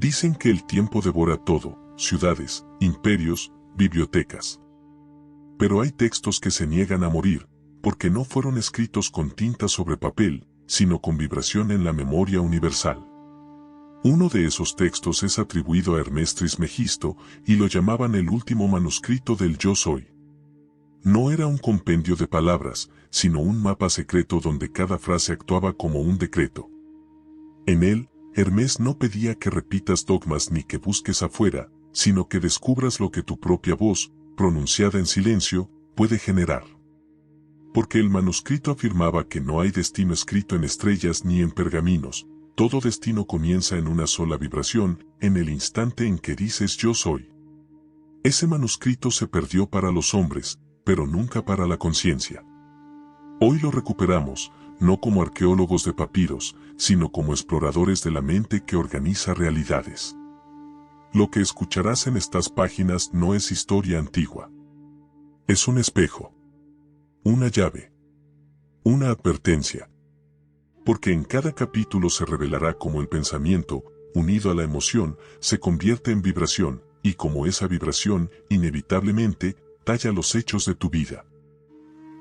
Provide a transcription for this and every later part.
Dicen que el tiempo devora todo, ciudades, imperios, bibliotecas. Pero hay textos que se niegan a morir, porque no fueron escritos con tinta sobre papel, sino con vibración en la memoria universal. Uno de esos textos es atribuido a Hermes Trismegisto y lo llamaban el último manuscrito del Yo Soy. No era un compendio de palabras, sino un mapa secreto donde cada frase actuaba como un decreto. En él, Hermes no pedía que repitas dogmas ni que busques afuera, sino que descubras lo que tu propia voz, pronunciada en silencio, puede generar. Porque el manuscrito afirmaba que no hay destino escrito en estrellas ni en pergaminos, todo destino comienza en una sola vibración, en el instante en que dices yo soy. Ese manuscrito se perdió para los hombres, pero nunca para la conciencia. Hoy lo recuperamos, no como arqueólogos de papiros, sino como exploradores de la mente que organiza realidades. Lo que escucharás en estas páginas no es historia antigua. Es un espejo, una llave, una advertencia. Porque en cada capítulo se revelará cómo el pensamiento, unido a la emoción, se convierte en vibración, y como esa vibración, inevitablemente, talla los hechos de tu vida.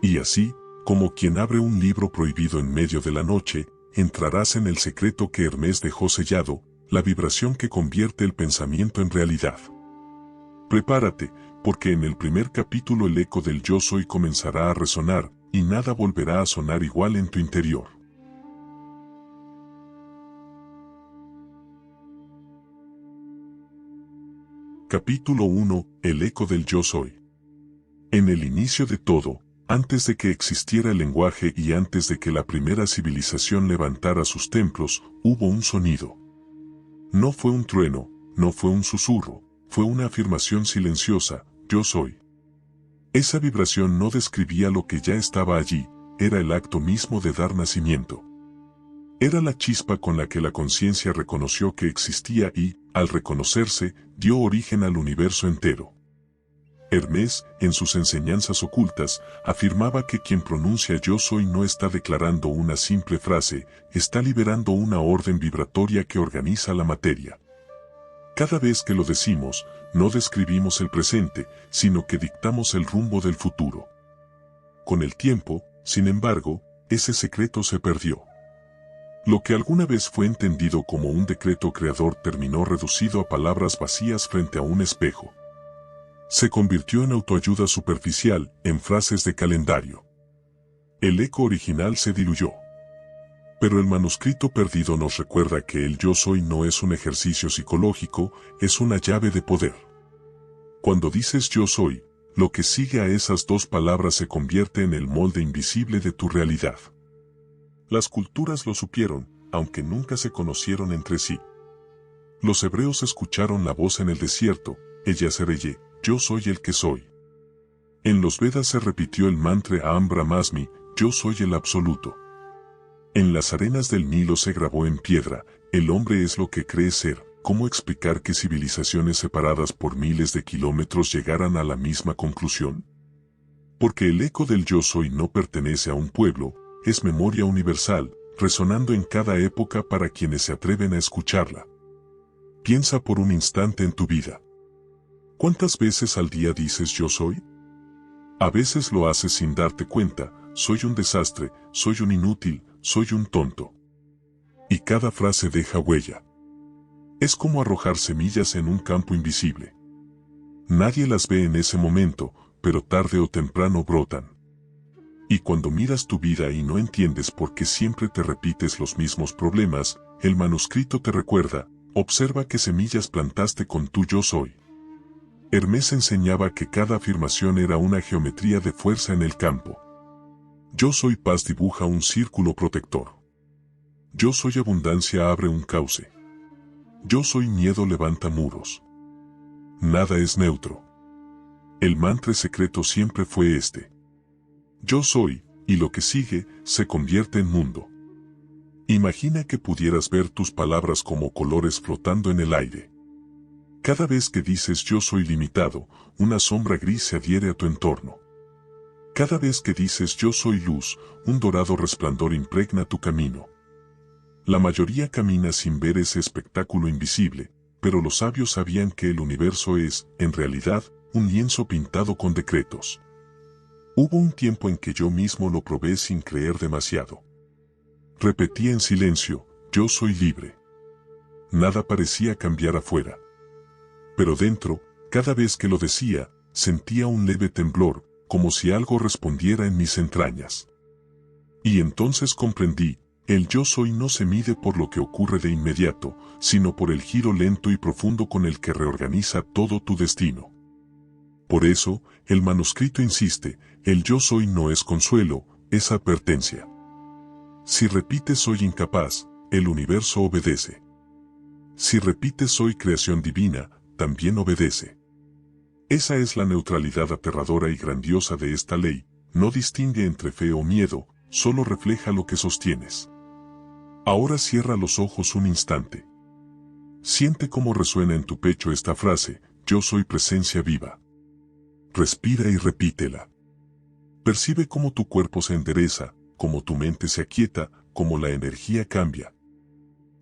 Y así, como quien abre un libro prohibido en medio de la noche, entrarás en el secreto que Hermes dejó sellado, la vibración que convierte el pensamiento en realidad. Prepárate, porque en el primer capítulo el eco del yo soy comenzará a resonar, y nada volverá a sonar igual en tu interior. Capítulo 1. El eco del yo soy. En el inicio de todo, antes de que existiera el lenguaje y antes de que la primera civilización levantara sus templos, hubo un sonido. No fue un trueno, no fue un susurro, fue una afirmación silenciosa, yo soy. Esa vibración no describía lo que ya estaba allí, era el acto mismo de dar nacimiento. Era la chispa con la que la conciencia reconoció que existía y, al reconocerse, dio origen al universo entero. Hermes, en sus enseñanzas ocultas, afirmaba que quien pronuncia yo soy no está declarando una simple frase, está liberando una orden vibratoria que organiza la materia. Cada vez que lo decimos, no describimos el presente, sino que dictamos el rumbo del futuro. Con el tiempo, sin embargo, ese secreto se perdió. Lo que alguna vez fue entendido como un decreto creador terminó reducido a palabras vacías frente a un espejo. Se convirtió en autoayuda superficial, en frases de calendario. El eco original se diluyó. Pero el manuscrito perdido nos recuerda que el yo soy no es un ejercicio psicológico, es una llave de poder. Cuando dices yo soy, lo que sigue a esas dos palabras se convierte en el molde invisible de tu realidad. Las culturas lo supieron, aunque nunca se conocieron entre sí. Los hebreos escucharon la voz en el desierto, ella sereye, yo soy el que soy. En los Vedas se repitió el mantra Aham Brahmasmi, yo soy el absoluto. En las arenas del Nilo se grabó en piedra, el hombre es lo que cree ser. ¿Cómo explicar que civilizaciones separadas por miles de kilómetros llegaran a la misma conclusión? Porque el eco del yo soy no pertenece a un pueblo, es memoria universal, resonando en cada época para quienes se atreven a escucharla. Piensa por un instante en tu vida. ¿Cuántas veces al día dices yo soy? A veces lo haces sin darte cuenta, soy un desastre, soy un inútil, soy un tonto. Y cada frase deja huella. Es como arrojar semillas en un campo invisible. Nadie las ve en ese momento, pero tarde o temprano brotan. Y cuando miras tu vida y no entiendes por qué siempre te repites los mismos problemas, el manuscrito te recuerda, observa qué semillas plantaste con tu yo soy. Hermes enseñaba que cada afirmación era una geometría de fuerza en el campo. Yo soy paz dibuja un círculo protector. Yo soy abundancia abre un cauce. Yo soy miedo levanta muros. Nada es neutro. El mantra secreto siempre fue este. Yo soy, y lo que sigue, se convierte en mundo. Imagina que pudieras ver tus palabras como colores flotando en el aire. Cada vez que dices yo soy limitado, una sombra gris se adhiere a tu entorno. Cada vez que dices yo soy luz, un dorado resplandor impregna tu camino. La mayoría camina sin ver ese espectáculo invisible, pero los sabios sabían que el universo es, en realidad, un lienzo pintado con decretos. Hubo un tiempo en que yo mismo lo probé sin creer demasiado. Repetía en silencio, yo soy libre. Nada parecía cambiar afuera. Pero dentro, cada vez que lo decía, sentía un leve temblor, como si algo respondiera en mis entrañas. Y entonces comprendí, el yo soy no se mide por lo que ocurre de inmediato, sino por el giro lento y profundo con el que reorganiza todo tu destino. Por eso, el manuscrito insiste, el yo soy no es consuelo, es advertencia. Si repites soy incapaz, el universo obedece. Si repites soy creación divina, también obedece. Esa es la neutralidad aterradora y grandiosa de esta ley, no distingue entre fe o miedo, solo refleja lo que sostienes. Ahora cierra los ojos un instante. Siente cómo resuena en tu pecho esta frase, yo soy presencia viva. Respira y repítela. Percibe cómo tu cuerpo se endereza, cómo tu mente se aquieta, cómo la energía cambia.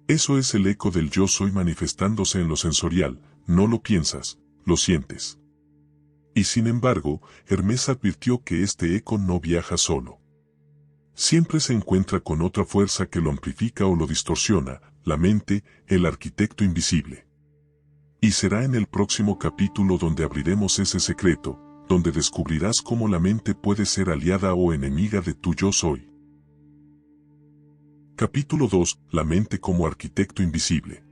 Eso es el eco del yo soy manifestándose en lo sensorial, no lo piensas, lo sientes. Y sin embargo, Hermes advirtió que este eco no viaja solo. Siempre se encuentra con otra fuerza que lo amplifica o lo distorsiona, la mente, el arquitecto invisible. Y será en el próximo capítulo donde abriremos ese secreto, donde descubrirás cómo la mente puede ser aliada o enemiga de tu yo soy. Capítulo 2. La mente como arquitecto invisible.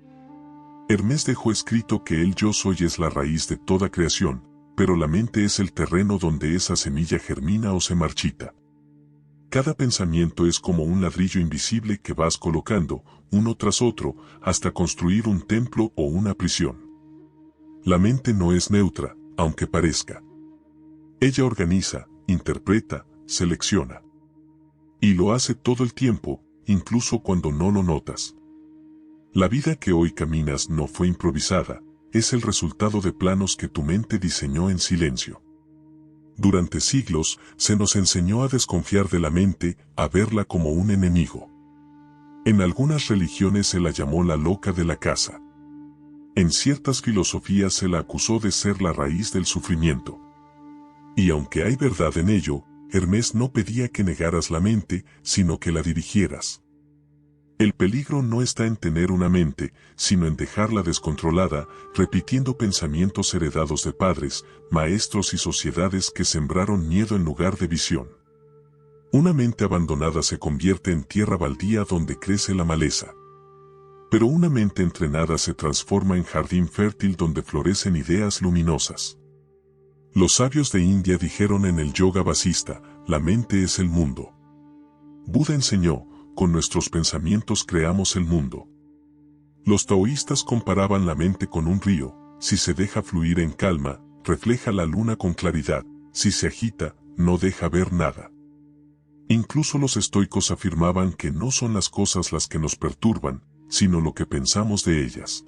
Hermes dejó escrito que el yo soy es la raíz de toda creación, pero la mente es el terreno donde esa semilla germina o se marchita. Cada pensamiento es como un ladrillo invisible que vas colocando, uno tras otro, hasta construir un templo o una prisión. La mente no es neutra, aunque parezca. Ella organiza, interpreta, selecciona. Y lo hace todo el tiempo, incluso cuando no lo notas. La vida que hoy caminas no fue improvisada, es el resultado de planos que tu mente diseñó en silencio. Durante siglos, se nos enseñó a desconfiar de la mente, a verla como un enemigo. En algunas religiones se la llamó la loca de la casa. En ciertas filosofías se la acusó de ser la raíz del sufrimiento. Y aunque hay verdad en ello, Hermes no pedía que negaras la mente, sino que la dirigieras. El peligro no está en tener una mente, sino en dejarla descontrolada, repitiendo pensamientos heredados de padres, maestros y sociedades que sembraron miedo en lugar de visión. Una mente abandonada se convierte en tierra baldía donde crece la maleza. Pero una mente entrenada se transforma en jardín fértil donde florecen ideas luminosas. Los sabios de India dijeron en el yoga vasista, la mente es el mundo. Buda enseñó, con nuestros pensamientos creamos el mundo. Los taoístas comparaban la mente con un río, si se deja fluir en calma, refleja la luna con claridad, si se agita, no deja ver nada. Incluso los estoicos afirmaban que no son las cosas las que nos perturban, sino lo que pensamos de ellas.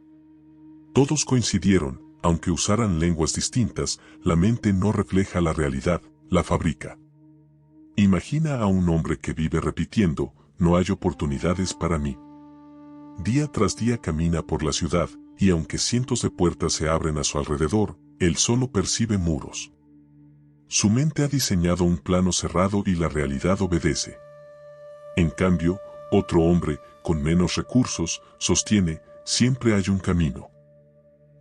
Todos coincidieron, aunque usaran lenguas distintas, la mente no refleja la realidad, la fabrica. Imagina a un hombre que vive repitiendo, no hay oportunidades para mí. Día tras día camina por la ciudad, y aunque cientos de puertas se abren a su alrededor, él solo percibe muros. Su mente ha diseñado un plano cerrado y la realidad obedece. En cambio, otro hombre, con menos recursos, sostiene, siempre hay un camino.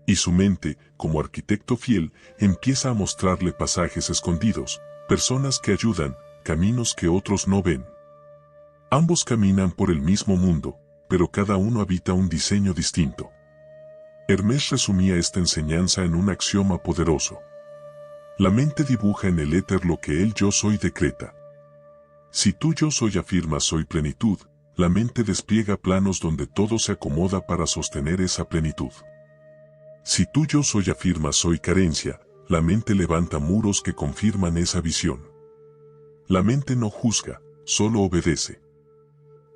Y su mente, como arquitecto fiel, empieza a mostrarle pasajes escondidos, personas que ayudan, caminos que otros no ven. Ambos caminan por el mismo mundo, pero cada uno habita un diseño distinto. Hermes resumía esta enseñanza en un axioma poderoso. La mente dibuja en el éter lo que el yo soy decreta. Si tú yo soy afirma soy plenitud, la mente despliega planos donde todo se acomoda para sostener esa plenitud. Si tú yo soy afirma soy carencia, la mente levanta muros que confirman esa visión. La mente no juzga, solo obedece.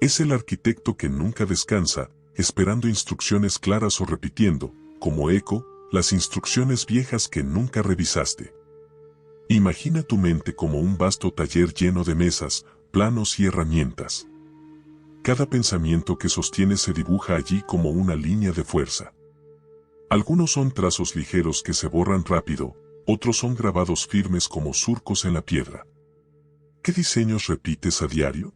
Es el arquitecto que nunca descansa, esperando instrucciones claras o repitiendo, como eco, las instrucciones viejas que nunca revisaste. Imagina tu mente como un vasto taller lleno de mesas, planos y herramientas. Cada pensamiento que sostienes se dibuja allí como una línea de fuerza. Algunos son trazos ligeros que se borran rápido, otros son grabados firmes como surcos en la piedra. ¿Qué diseños repites a diario?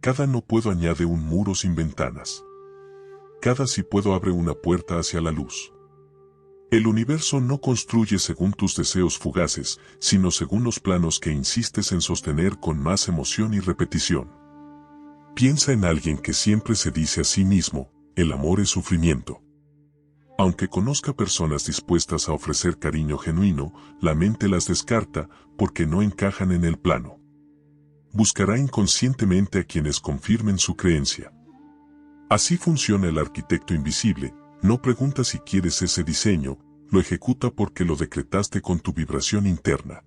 Cada no puedo añade un muro sin ventanas. Cada sí puedo abre una puerta hacia la luz. El universo no construye según tus deseos fugaces, sino según los planos que insistes en sostener con más emoción y repetición. Piensa en alguien que siempre se dice a sí mismo, el amor es sufrimiento. Aunque conozca personas dispuestas a ofrecer cariño genuino, la mente las descarta porque no encajan en el plano. Buscará inconscientemente a quienes confirmen su creencia. Así funciona el arquitecto invisible, no pregunta si quieres ese diseño, lo ejecuta porque lo decretaste con tu vibración interna.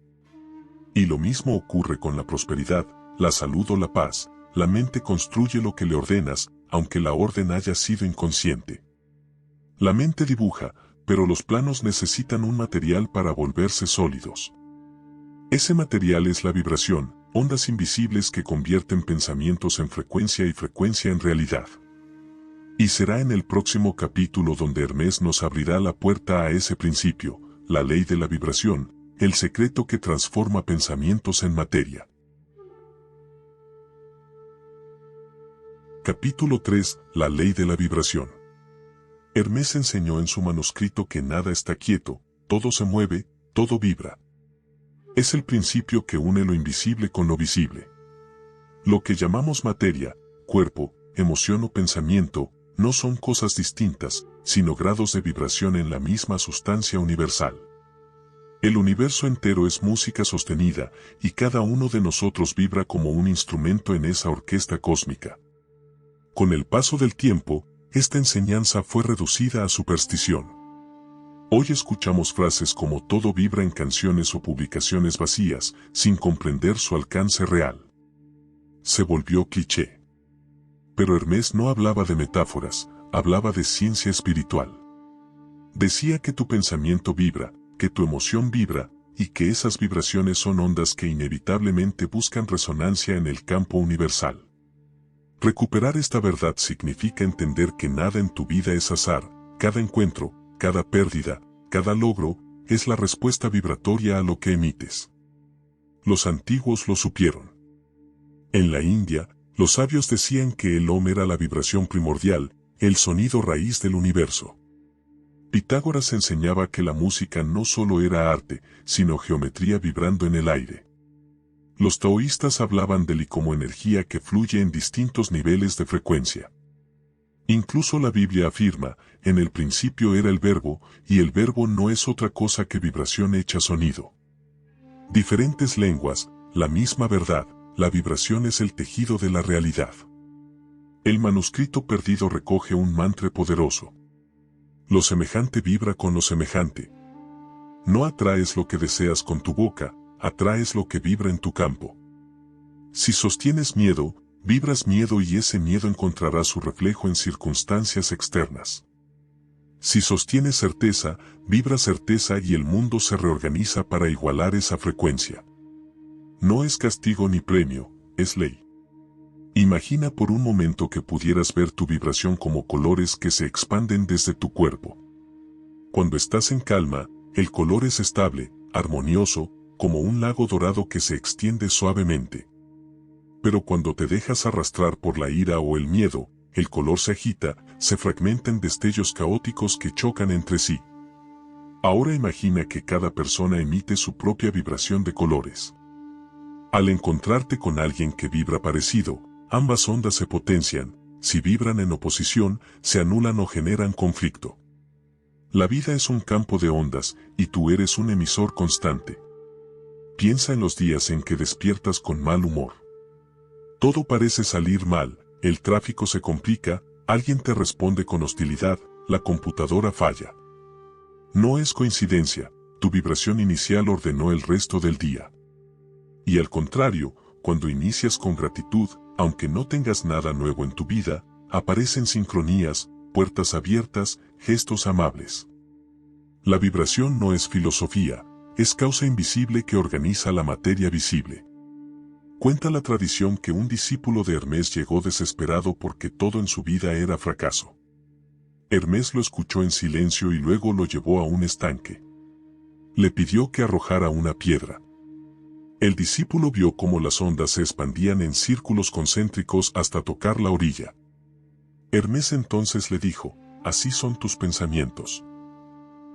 Y lo mismo ocurre con la prosperidad, la salud o la paz, la mente construye lo que le ordenas, aunque la orden haya sido inconsciente. La mente dibuja, pero los planos necesitan un material para volverse sólidos. Ese material es la vibración, ondas invisibles que convierten pensamientos en frecuencia y frecuencia en realidad. Y será en el próximo capítulo donde Hermes nos abrirá la puerta a ese principio, la ley de la vibración, el secreto que transforma pensamientos en materia. Capítulo 3. La ley de la vibración. Hermes enseñó en su manuscrito que nada está quieto, todo se mueve, todo vibra. Es el principio que une lo invisible con lo visible. Lo que llamamos materia, cuerpo, emoción o pensamiento, no son cosas distintas, sino grados de vibración en la misma sustancia universal. El universo entero es música sostenida, y cada uno de nosotros vibra como un instrumento en esa orquesta cósmica. Con el paso del tiempo, esta enseñanza fue reducida a superstición. Hoy escuchamos frases como todo vibra en canciones o publicaciones vacías, sin comprender su alcance real. Se volvió cliché. Pero Hermes no hablaba de metáforas, hablaba de ciencia espiritual. Decía que tu pensamiento vibra, que tu emoción vibra, y que esas vibraciones son ondas que inevitablemente buscan resonancia en el campo universal. Recuperar esta verdad significa entender que nada en tu vida es azar, cada encuentro, cada pérdida, cada logro, es la respuesta vibratoria a lo que emites. Los antiguos lo supieron. En la India, los sabios decían que el Om era la vibración primordial, el sonido raíz del universo. Pitágoras enseñaba que la música no solo era arte, sino geometría vibrando en el aire. Los taoístas hablaban del I como energía que fluye en distintos niveles de frecuencia. Incluso la Biblia afirma, en el principio era el verbo, y el verbo no es otra cosa que vibración hecha sonido. Diferentes lenguas, la misma verdad. La vibración es el tejido de la realidad. El manuscrito perdido recoge un mantra poderoso. Lo semejante vibra con lo semejante. No atraes lo que deseas con tu boca, atraes lo que vibra en tu campo. Si sostienes miedo, vibras miedo y ese miedo encontrará su reflejo en circunstancias externas. Si sostienes certeza, vibras certeza y el mundo se reorganiza para igualar esa frecuencia. No es castigo ni premio, es ley. Imagina por un momento que pudieras ver tu vibración como colores que se expanden desde tu cuerpo. Cuando estás en calma, el color es estable, armonioso, como un lago dorado que se extiende suavemente. Pero cuando te dejas arrastrar por la ira o el miedo, el color se agita, se fragmenta en destellos caóticos que chocan entre sí. Ahora imagina que cada persona emite su propia vibración de colores. Al encontrarte con alguien que vibra parecido, ambas ondas se potencian, si vibran en oposición, se anulan o generan conflicto. La vida es un campo de ondas, y tú eres un emisor constante. Piensa en los días en que despiertas con mal humor. Todo parece salir mal, el tráfico se complica, alguien te responde con hostilidad, la computadora falla. No es coincidencia, tu vibración inicial ordenó el resto del día. Y al contrario, cuando inicias con gratitud, aunque no tengas nada nuevo en tu vida, aparecen sincronías, puertas abiertas, gestos amables. La vibración no es filosofía, es causa invisible que organiza la materia visible. Cuenta la tradición que un discípulo de Hermes llegó desesperado porque todo en su vida era fracaso. Hermes lo escuchó en silencio y luego lo llevó a un estanque. Le pidió que arrojara una piedra. El discípulo vio cómo las ondas se expandían en círculos concéntricos hasta tocar la orilla. Hermes entonces le dijo: así son tus pensamientos.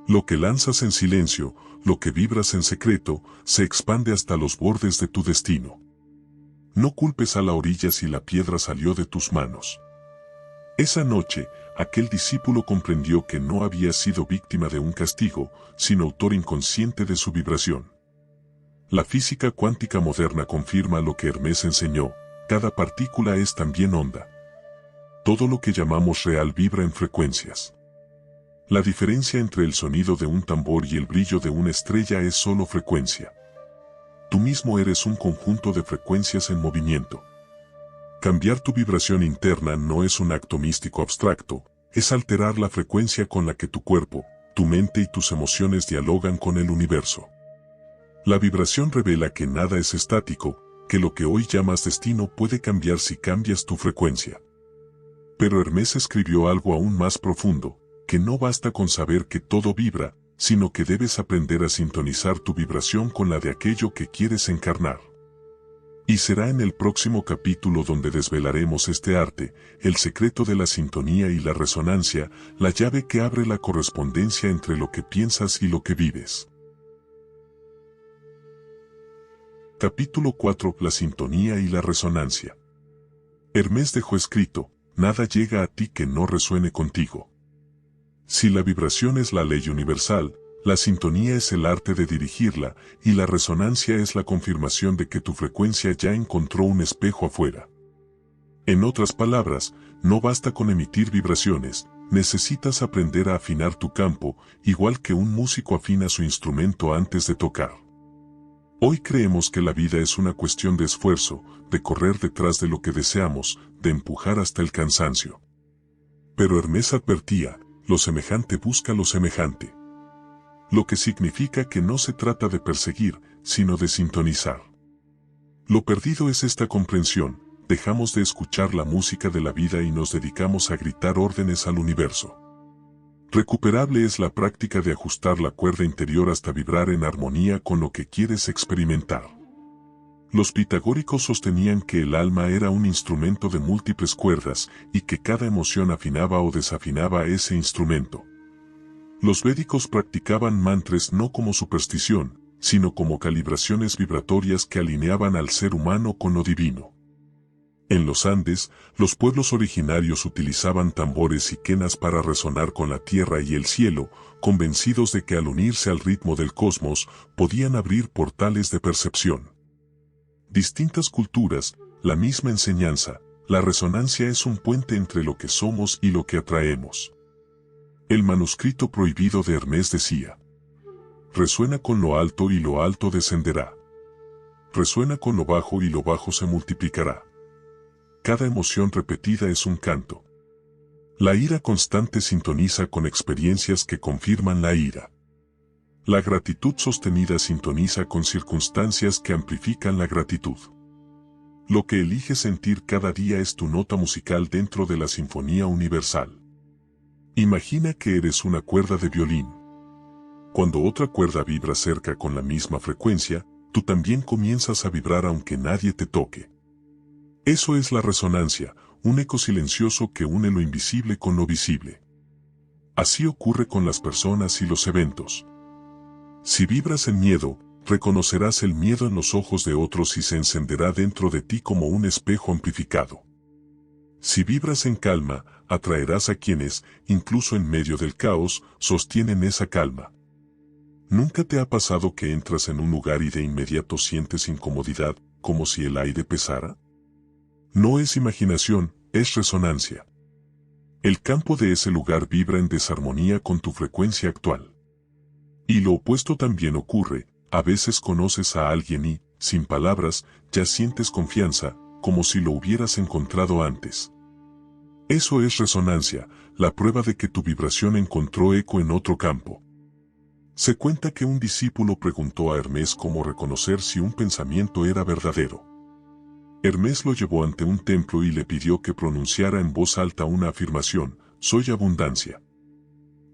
Lo que lanzas en silencio, lo que vibras en secreto, se expande hasta los bordes de tu destino. No culpes a la orilla si la piedra salió de tus manos. Esa noche, aquel discípulo comprendió que no había sido víctima de un castigo, sino autor inconsciente de su vibración. La física cuántica moderna confirma lo que Hermes enseñó: cada partícula es también onda. Todo lo que llamamos real vibra en frecuencias. La diferencia entre el sonido de un tambor y el brillo de una estrella es solo frecuencia. Tú mismo eres un conjunto de frecuencias en movimiento. Cambiar tu vibración interna no es un acto místico abstracto, es alterar la frecuencia con la que tu cuerpo, tu mente y tus emociones dialogan con el universo. La vibración revela que nada es estático, que lo que hoy llamas destino puede cambiar si cambias tu frecuencia. Pero Hermes escribió algo aún más profundo: que no basta con saber que todo vibra, sino que debes aprender a sintonizar tu vibración con la de aquello que quieres encarnar. Y será en el próximo capítulo donde desvelaremos este arte, el secreto de la sintonía y la resonancia, la llave que abre la correspondencia entre lo que piensas y lo que vives. Capítulo 4: La sintonía y la resonancia. Hermes dejó escrito: nada llega a ti que no resuene contigo. Si la vibración es la ley universal, la sintonía es el arte de dirigirla, y la resonancia es la confirmación de que tu frecuencia ya encontró un espejo afuera. En otras palabras, no basta con emitir vibraciones, necesitas aprender a afinar tu campo, igual que un músico afina su instrumento antes de tocar. Hoy creemos que la vida es una cuestión de esfuerzo, de correr detrás de lo que deseamos, de empujar hasta el cansancio. Pero Hermes advertía: lo semejante busca lo semejante. Lo que significa que no se trata de perseguir, sino de sintonizar. Lo perdido es esta comprensión: dejamos de escuchar la música de la vida y nos dedicamos a gritar órdenes al universo. Recuperable es la práctica de ajustar la cuerda interior hasta vibrar en armonía con lo que quieres experimentar. Los pitagóricos sostenían que el alma era un instrumento de múltiples cuerdas y que cada emoción afinaba o desafinaba ese instrumento. Los védicos practicaban mantras no como superstición, sino como calibraciones vibratorias que alineaban al ser humano con lo divino. En los Andes, los pueblos originarios utilizaban tambores y quenas para resonar con la tierra y el cielo, convencidos de que al unirse al ritmo del cosmos, podían abrir portales de percepción. Distintas culturas, la misma enseñanza: la resonancia es un puente entre lo que somos y lo que atraemos. El manuscrito prohibido de Hermes decía: resuena con lo alto y lo alto descenderá. Resuena con lo bajo y lo bajo se multiplicará. Cada emoción repetida es un canto. La ira constante sintoniza con experiencias que confirman la ira. La gratitud sostenida sintoniza con circunstancias que amplifican la gratitud. Lo que eliges sentir cada día es tu nota musical dentro de la sinfonía universal. Imagina que eres una cuerda de violín. Cuando otra cuerda vibra cerca con la misma frecuencia, tú también comienzas a vibrar aunque nadie te toque. Eso es la resonancia, un eco silencioso que une lo invisible con lo visible. Así ocurre con las personas y los eventos. Si vibras en miedo, reconocerás el miedo en los ojos de otros y se encenderá dentro de ti como un espejo amplificado. Si vibras en calma, atraerás a quienes, incluso en medio del caos, sostienen esa calma. ¿Nunca te ha pasado que entras en un lugar y de inmediato sientes incomodidad, como si el aire pesara? No es imaginación, es resonancia. El campo de ese lugar vibra en desarmonía con tu frecuencia actual. Y lo opuesto también ocurre: a veces conoces a alguien y, sin palabras, ya sientes confianza, como si lo hubieras encontrado antes. Eso es resonancia, la prueba de que tu vibración encontró eco en otro campo. Se cuenta que un discípulo preguntó a Hermes cómo reconocer si un pensamiento era verdadero. Hermes lo llevó ante un templo y le pidió que pronunciara en voz alta una afirmación: soy abundancia.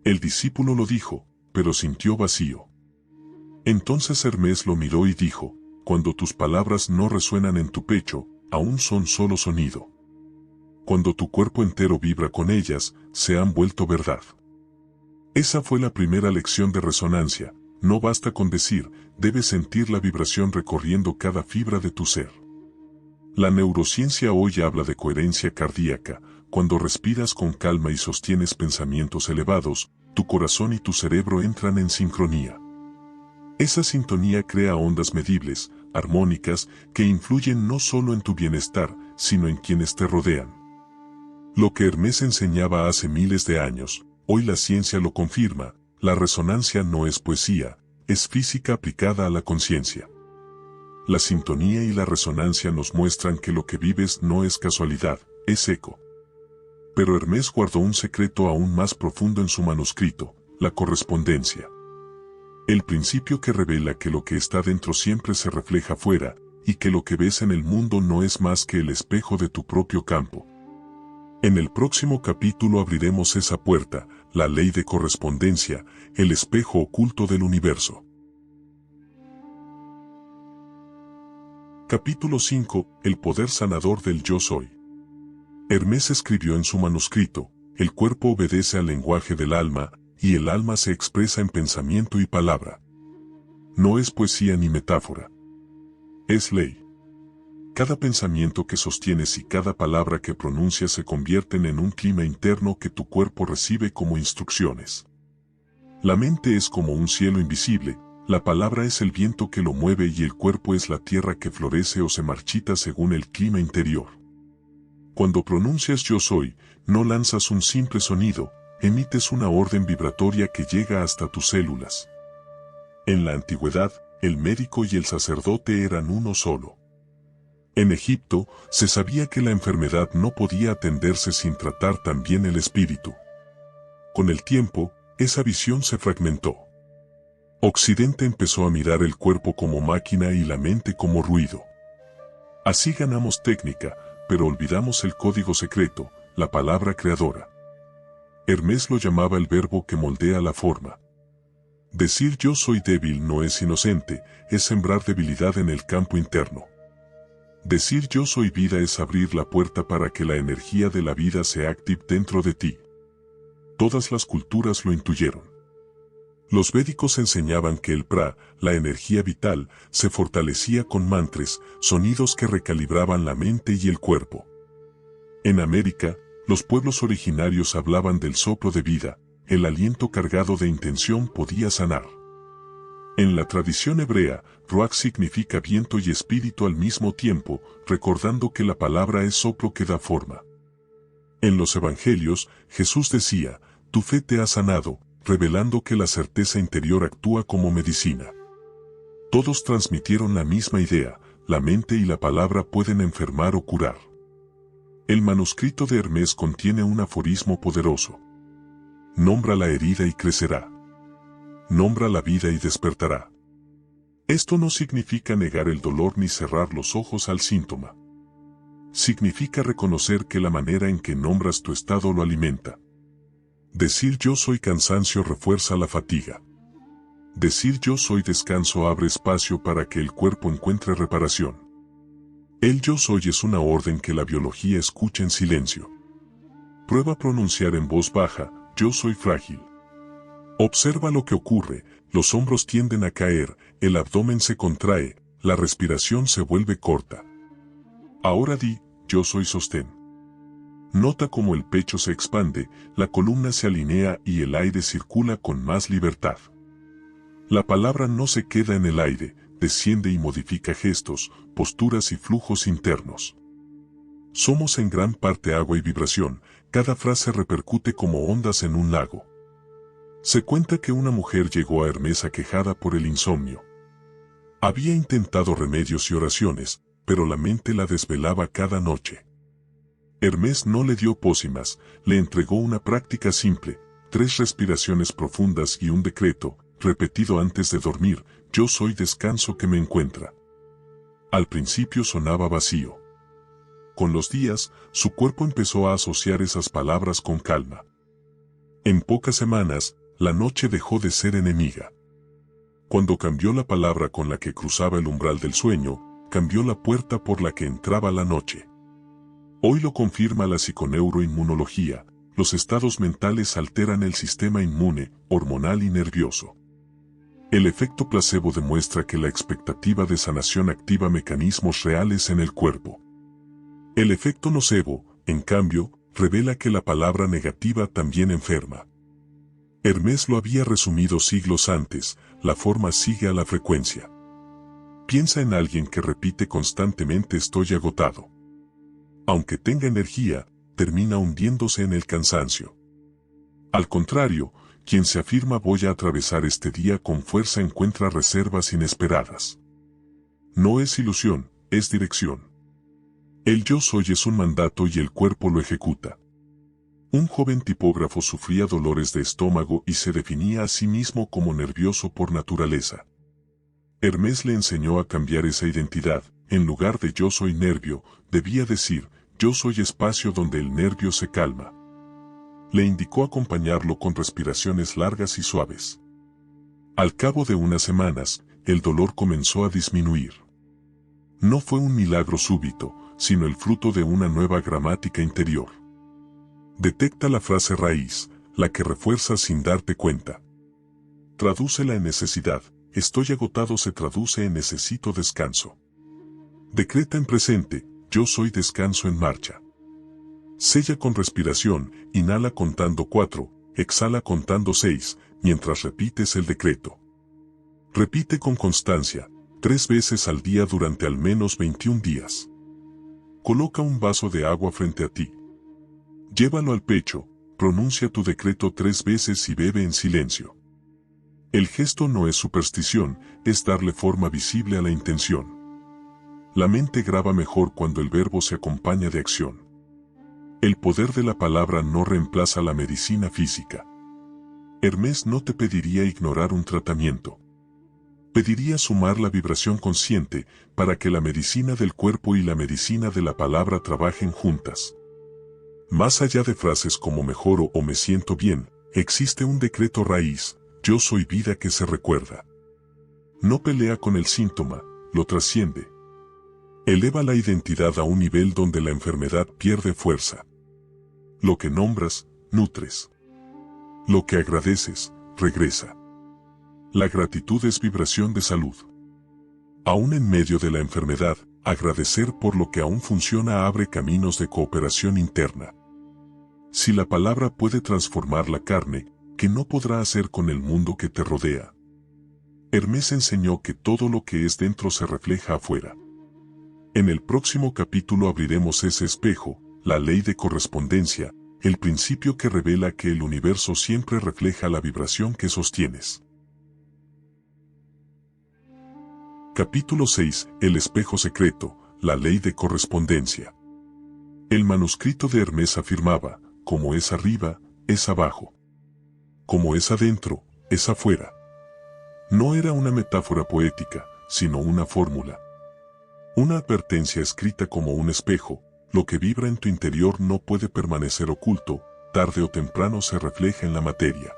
El discípulo lo dijo, pero sintió vacío. Entonces Hermes lo miró y dijo, cuando tus palabras no resuenan en tu pecho, aún son solo sonido. Cuando tu cuerpo entero vibra con ellas, se han vuelto verdad. Esa fue la primera lección de resonancia. No basta con decir, debes sentir la vibración recorriendo cada fibra de tu ser. La neurociencia hoy habla de coherencia cardíaca. Cuando respiras con calma y sostienes pensamientos elevados, tu corazón y tu cerebro entran en sincronía. Esa sintonía crea ondas medibles, armónicas, que influyen no solo en tu bienestar, sino en quienes te rodean. Lo que Hermes enseñaba hace miles de años, hoy la ciencia lo confirma: la resonancia no es poesía, es física aplicada a la conciencia. La sintonía y la resonancia nos muestran que lo que vives no es casualidad, es eco. Pero Hermes guardó un secreto aún más profundo en su manuscrito: la correspondencia. El principio que revela que lo que está dentro siempre se refleja fuera, y que lo que ves en el mundo no es más que el espejo de tu propio campo. En el próximo capítulo abriremos esa puerta, la ley de correspondencia, el espejo oculto del universo. Capítulo 5. El poder sanador del yo soy. Hermes escribió en su manuscrito: el cuerpo obedece al lenguaje del alma, y el alma se expresa en pensamiento y palabra. No es poesía ni metáfora. Es ley. Cada pensamiento que sostienes y cada palabra que pronuncias se convierten en un clima interno que tu cuerpo recibe como instrucciones. La mente es como un cielo invisible, la palabra es el viento que lo mueve y el cuerpo es la tierra que florece o se marchita según el clima interior. Cuando pronuncias yo soy, no lanzas un simple sonido, emites una orden vibratoria que llega hasta tus células. En la antigüedad, el médico y el sacerdote eran uno solo. En Egipto, se sabía que la enfermedad no podía atenderse sin tratar también el espíritu. Con el tiempo, esa visión se fragmentó. Occidente empezó a mirar el cuerpo como máquina y la mente como ruido. Así ganamos técnica, pero olvidamos el código secreto, la palabra creadora. Hermes lo llamaba el verbo que moldea la forma. Decir yo soy débil no es inocente, es sembrar debilidad en el campo interno. Decir yo soy vida es abrir la puerta para que la energía de la vida se active dentro de ti. Todas las culturas lo intuyeron. Los védicos enseñaban que el pra, la energía vital, se fortalecía con mantras, sonidos que recalibraban la mente y el cuerpo. En América, los pueblos originarios hablaban del soplo de vida, el aliento cargado de intención podía sanar. En la tradición hebrea, ruach significa viento y espíritu al mismo tiempo, recordando que la palabra es soplo que da forma. En los evangelios, Jesús decía: tu fe te ha sanado, revelando que la certeza interior actúa como medicina. Todos transmitieron la misma idea: la mente y la palabra pueden enfermar o curar. El manuscrito de Hermes contiene un aforismo poderoso: nombra la herida y crecerá. Nombra la vida y despertará. Esto no significa negar el dolor ni cerrar los ojos al síntoma. Significa reconocer que la manera en que nombras tu estado lo alimenta. Decir yo soy cansancio refuerza la fatiga. Decir yo soy descanso abre espacio para que el cuerpo encuentre reparación. El yo soy es una orden que la biología escucha en silencio. Prueba a pronunciar en voz baja: yo soy frágil. Observa lo que ocurre: los hombros tienden a caer, el abdomen se contrae, la respiración se vuelve corta. Ahora di: yo soy sostén. Nota cómo el pecho se expande, la columna se alinea y el aire circula con más libertad. La palabra no se queda en el aire, desciende y modifica gestos, posturas y flujos internos. Somos en gran parte agua y vibración, cada frase repercute como ondas en un lago. Se cuenta que una mujer llegó a Hermes aquejada por el insomnio. Había intentado remedios y oraciones, pero la mente la desvelaba cada noche. Hermes no le dio pócimas, le entregó una práctica simple: 3 respiraciones profundas y un decreto, repetido antes de dormir: yo soy descanso que me encuentra. Al principio sonaba vacío. Con los días, su cuerpo empezó a asociar esas palabras con calma. En pocas semanas, la noche dejó de ser enemiga. Cuando cambió la palabra con la que cruzaba el umbral del sueño, cambió la puerta por la que entraba la noche. Hoy lo confirma la psiconeuroinmunología, los estados mentales alteran el sistema inmune, hormonal y nervioso. El efecto placebo demuestra que la expectativa de sanación activa mecanismos reales en el cuerpo. El efecto nocebo, en cambio, revela que la palabra negativa también enferma. Hermes lo había resumido siglos antes, la forma sigue a la frecuencia. Piensa en alguien que repite constantemente estoy agotado. Aunque tenga energía, termina hundiéndose en el cansancio. Al contrario, quien se afirma voy a atravesar este día con fuerza encuentra reservas inesperadas. No es ilusión, es dirección. El yo soy es un mandato y el cuerpo lo ejecuta. Un joven tipógrafo sufría dolores de estómago y se definía a sí mismo como nervioso por naturaleza. Hermes le enseñó a cambiar esa identidad, en lugar de yo soy nervio, debía decir, yo soy espacio donde el nervio se calma. Le indicó acompañarlo con respiraciones largas y suaves. Al cabo de unas semanas, el dolor comenzó a disminuir. No fue un milagro súbito, sino el fruto de una nueva gramática interior. Detecta la frase raíz, la que refuerzas sin darte cuenta. Tradúcela en necesidad, estoy agotado se traduce en necesito descanso. Decreta en presente, yo soy descanso en marcha. Sella con respiración, inhala contando 4, exhala contando 6, mientras repites el decreto. Repite con constancia, 3 veces al día durante al menos 21 días. Coloca un vaso de agua frente a ti. Llévalo al pecho, pronuncia tu decreto 3 veces y bebe en silencio. El gesto no es superstición, es darle forma visible a la intención. La mente graba mejor cuando el verbo se acompaña de acción. El poder de la palabra no reemplaza la medicina física. Hermes no te pediría ignorar un tratamiento. Pediría sumar la vibración consciente para que la medicina del cuerpo y la medicina de la palabra trabajen juntas. Más allá de frases como mejoro o me siento bien, existe un decreto raíz, yo soy vida que se recuerda. No pelea con el síntoma, lo trasciende. Eleva la identidad a un nivel donde la enfermedad pierde fuerza. Lo que nombras, nutres. Lo que agradeces, regresa. La gratitud es vibración de salud. Aún en medio de la enfermedad, agradecer por lo que aún funciona abre caminos de cooperación interna. Si la palabra puede transformar la carne, ¿qué no podrá hacer con el mundo que te rodea? Hermes enseñó que todo lo que es dentro se refleja afuera. En el próximo capítulo abriremos ese espejo, la ley de correspondencia, el principio que revela que el universo siempre refleja la vibración que sostienes. Capítulo 6. El espejo secreto, la ley de correspondencia. El manuscrito de Hermes afirmaba, como es arriba, es abajo. Como es adentro, es afuera. No era una metáfora poética, sino una fórmula. Una advertencia escrita como un espejo, lo que vibra en tu interior no puede permanecer oculto, tarde o temprano se refleja en la materia.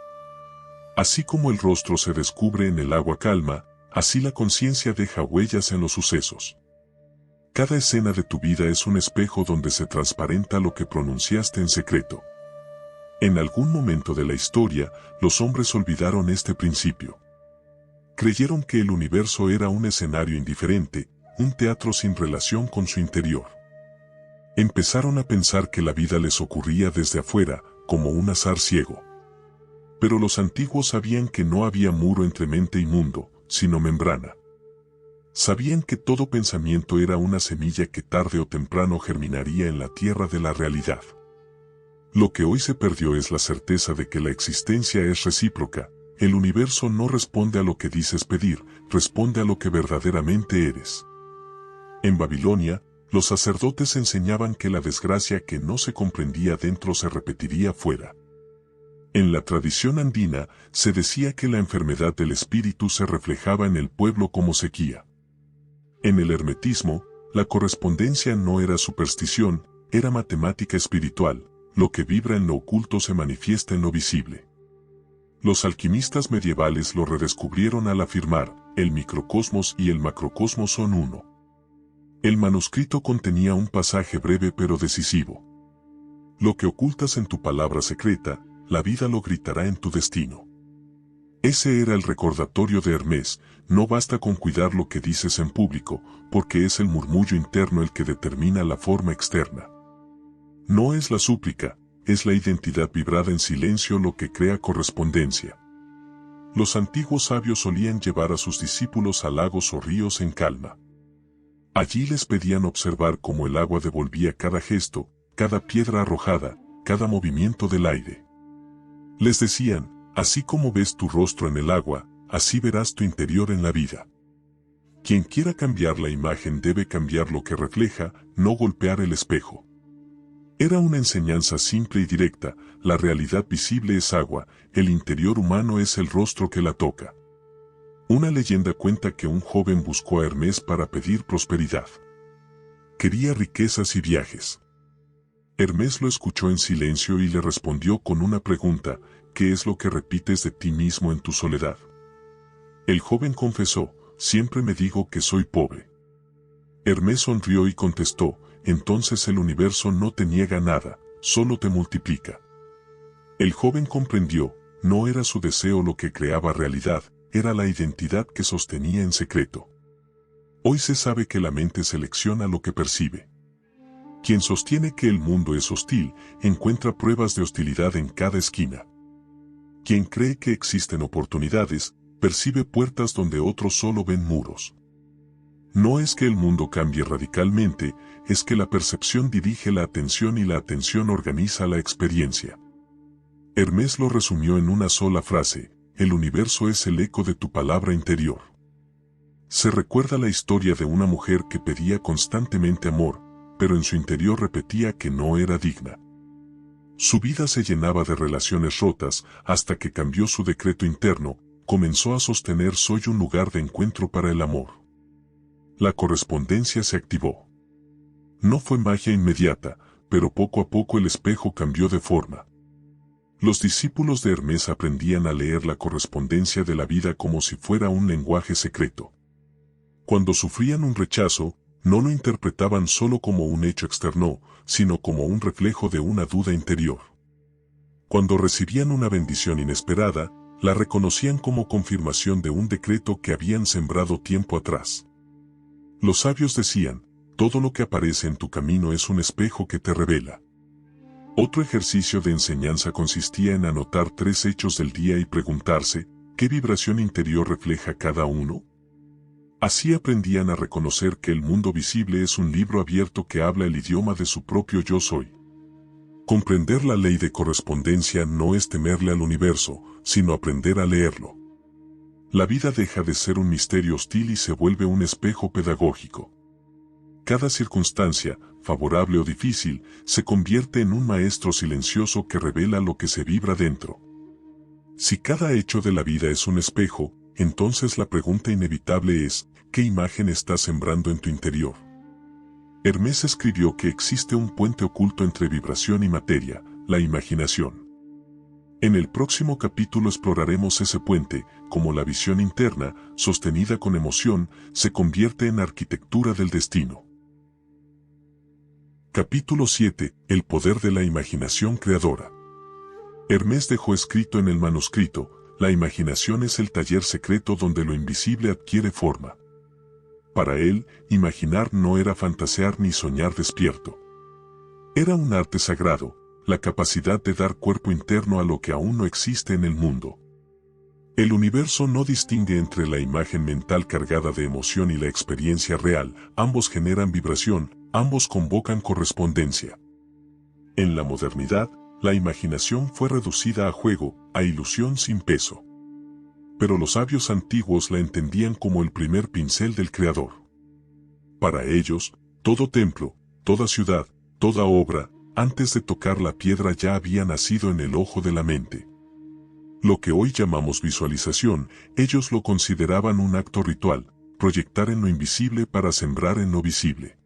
Así como el rostro se descubre en el agua calma, así la conciencia deja huellas en los sucesos. Cada escena de tu vida es un espejo donde se transparenta lo que pronunciaste en secreto. En algún momento de la historia, los hombres olvidaron este principio. Creyeron que el universo era un escenario indiferente, un teatro sin relación con su interior. Empezaron a pensar que la vida les ocurría desde afuera, como un azar ciego. Pero los antiguos sabían que no había muro entre mente y mundo, sino membrana. Sabían que todo pensamiento era una semilla que tarde o temprano germinaría en la tierra de la realidad. Lo que hoy se perdió es la certeza de que la existencia es recíproca, el universo no responde a lo que dices pedir, responde a lo que verdaderamente eres. En Babilonia, los sacerdotes enseñaban que la desgracia que no se comprendía dentro se repetiría fuera. En la tradición andina, se decía que la enfermedad del espíritu se reflejaba en el pueblo como sequía. En el hermetismo, la correspondencia no era superstición, era matemática espiritual, lo que vibra en lo oculto se manifiesta en lo visible. Los alquimistas medievales lo redescubrieron al afirmar, el microcosmos y el macrocosmos son uno. El manuscrito contenía un pasaje breve pero decisivo. Lo que ocultas en tu palabra secreta, la vida lo gritará en tu destino. Ese era el recordatorio de Hermés: no basta con cuidar lo que dices en público, porque es el murmullo interno el que determina la forma externa. No es la súplica, es la identidad vibrada en silencio lo que crea correspondencia. Los antiguos sabios solían llevar a sus discípulos a lagos o ríos en calma. Allí les pedían observar cómo el agua devolvía cada gesto, cada piedra arrojada, cada movimiento del aire. Les decían: así como ves tu rostro en el agua, así verás tu interior en la vida. Quien quiera cambiar la imagen debe cambiar lo que refleja, no golpear el espejo. Era una enseñanza simple y directa: la realidad visible es agua, el interior humano es el rostro que la toca. Una leyenda cuenta que un joven buscó a Hermés para pedir prosperidad. Quería riquezas y viajes. Hermés lo escuchó en silencio y le respondió con una pregunta: ¿qué es lo que repites de ti mismo en tu soledad? El joven confesó: siempre me digo que soy pobre. Hermés sonrió y contestó: entonces el universo no te niega nada, solo te multiplica. El joven comprendió: no era su deseo lo que creaba realidad, era la identidad que sostenía en secreto. Hoy se sabe que la mente selecciona lo que percibe. Quien sostiene que el mundo es hostil, encuentra pruebas de hostilidad en cada esquina. Quien cree que existen oportunidades, percibe puertas donde otros solo ven muros. No es que el mundo cambie radicalmente, es que la percepción dirige la atención y la atención organiza la experiencia. Hermés lo resumió en una sola frase: el universo es el eco de tu palabra interior. Se recuerda la historia de una mujer que pedía constantemente amor, pero en su interior repetía que no era digna. Su vida se llenaba de relaciones rotas, hasta que cambió su decreto interno, comenzó a sostener: soy un lugar de encuentro para el amor. La correspondencia se activó. No fue magia inmediata, pero poco a poco el espejo cambió de forma. Los discípulos de Hermés aprendían a leer la correspondencia de la vida como si fuera un lenguaje secreto. Cuando sufrían un rechazo, no lo interpretaban solo como un hecho externo, sino como un reflejo de una duda interior. Cuando recibían una bendición inesperada, la reconocían como confirmación de un decreto que habían sembrado tiempo atrás. Los sabios decían: todo lo que aparece en tu camino es un espejo que te revela. Otro ejercicio de enseñanza consistía en anotar 3 hechos del día y preguntarse: ¿qué vibración interior refleja cada uno? Así aprendían a reconocer que el mundo visible es un libro abierto que habla el idioma de su propio yo soy. Comprender la ley de correspondencia no es temerle al universo, sino aprender a leerlo. La vida deja de ser un misterio hostil y se vuelve un espejo pedagógico. Cada circunstancia, favorable o difícil, se convierte en un maestro silencioso que revela lo que se vibra dentro. Si cada hecho de la vida es un espejo, entonces la pregunta inevitable es: ¿qué imagen estás sembrando en tu interior? Hermés escribió que existe un puente oculto entre vibración y materia, la imaginación. En el próximo capítulo exploraremos ese puente, cómo la visión interna, sostenida con emoción, se convierte en arquitectura del destino. Capítulo 7. El poder de la imaginación creadora. Hermés dejó escrito en el manuscrito: la imaginación es el taller secreto donde lo invisible adquiere forma. Para él, imaginar no era fantasear ni soñar despierto. Era un arte sagrado, la capacidad de dar cuerpo interno a lo que aún no existe en el mundo. El universo no distingue entre la imagen mental cargada de emoción y la experiencia real, ambos generan vibración, ambos convocan correspondencia. En la modernidad, la imaginación fue reducida a juego, a ilusión sin peso. Pero los sabios antiguos la entendían como el primer pincel del Creador. Para ellos, todo templo, toda ciudad, toda obra, antes de tocar la piedra ya había nacido en el ojo de la mente. Lo que hoy llamamos visualización, ellos lo consideraban un acto ritual, proyectar en lo invisible para sembrar en lo visible.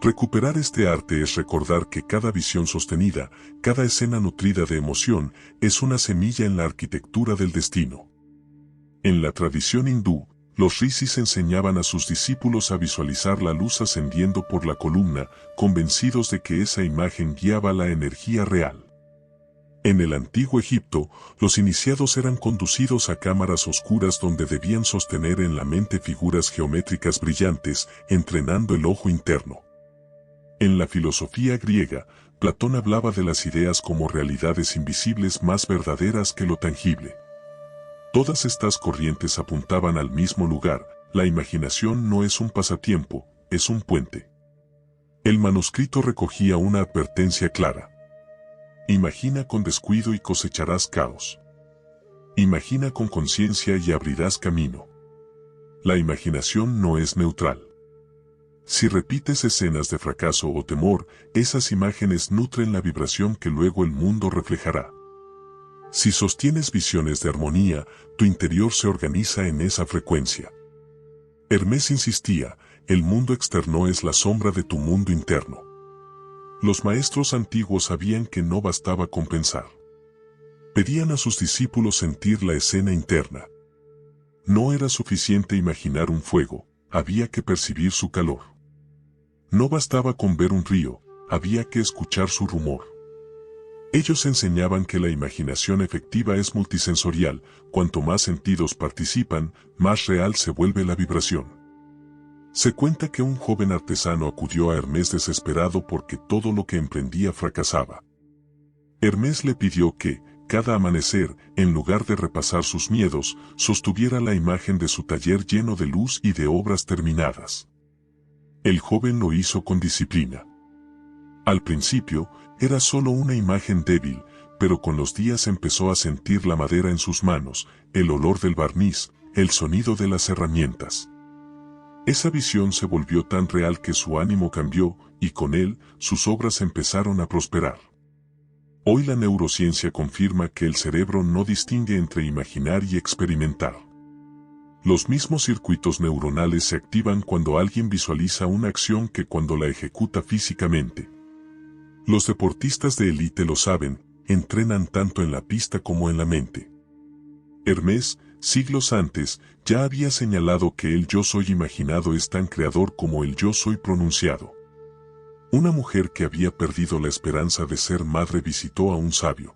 Recuperar este arte es recordar que cada visión sostenida, cada escena nutrida de emoción, es una semilla en la arquitectura del destino. En la tradición hindú, los rishis enseñaban a sus discípulos a visualizar la luz ascendiendo por la columna, convencidos de que esa imagen guiaba la energía real. En el antiguo Egipto, los iniciados eran conducidos a cámaras oscuras donde debían sostener en la mente figuras geométricas brillantes, entrenando el ojo interno. En la filosofía griega, Platón hablaba de las ideas como realidades invisibles más verdaderas que lo tangible. Todas estas corrientes apuntaban al mismo lugar: la imaginación no es un pasatiempo, es un puente. El manuscrito recogía una advertencia clara. Imagina con descuido y cosecharás caos. Imagina con conciencia y abrirás camino. La imaginación no es neutral. Si repites escenas de fracaso o temor, esas imágenes nutren la vibración que luego el mundo reflejará. Si sostienes visiones de armonía, tu interior se organiza en esa frecuencia. Hermés insistía: el mundo externo es la sombra de tu mundo interno. Los maestros antiguos sabían que no bastaba con pensar. Pedían a sus discípulos sentir la escena interna. No era suficiente imaginar un fuego, había que percibir su calor. No bastaba con ver un río, había que escuchar su rumor. Ellos enseñaban que la imaginación efectiva es multisensorial: cuanto más sentidos participan, más real se vuelve la vibración. Se cuenta que un joven artesano acudió a Hermés desesperado porque todo lo que emprendía fracasaba. Hermés le pidió que, cada amanecer, en lugar de repasar sus miedos, sostuviera la imagen de su taller lleno de luz y de obras terminadas. El joven lo hizo con disciplina. Al principio, era solo una imagen débil, pero con los días empezó a sentir la madera en sus manos, el olor del barniz, el sonido de las herramientas. Esa visión se volvió tan real que su ánimo cambió, y con él, sus obras empezaron a prosperar. Hoy la neurociencia confirma que el cerebro no distingue entre imaginar y experimentar. Los mismos circuitos neuronales se activan cuando alguien visualiza una acción que cuando la ejecuta físicamente. Los deportistas de élite lo saben, entrenan tanto en la pista como en la mente. Hermés, siglos antes, ya había señalado que el yo soy imaginado es tan creador como el yo soy pronunciado. Una mujer que había perdido la esperanza de ser madre visitó a un sabio.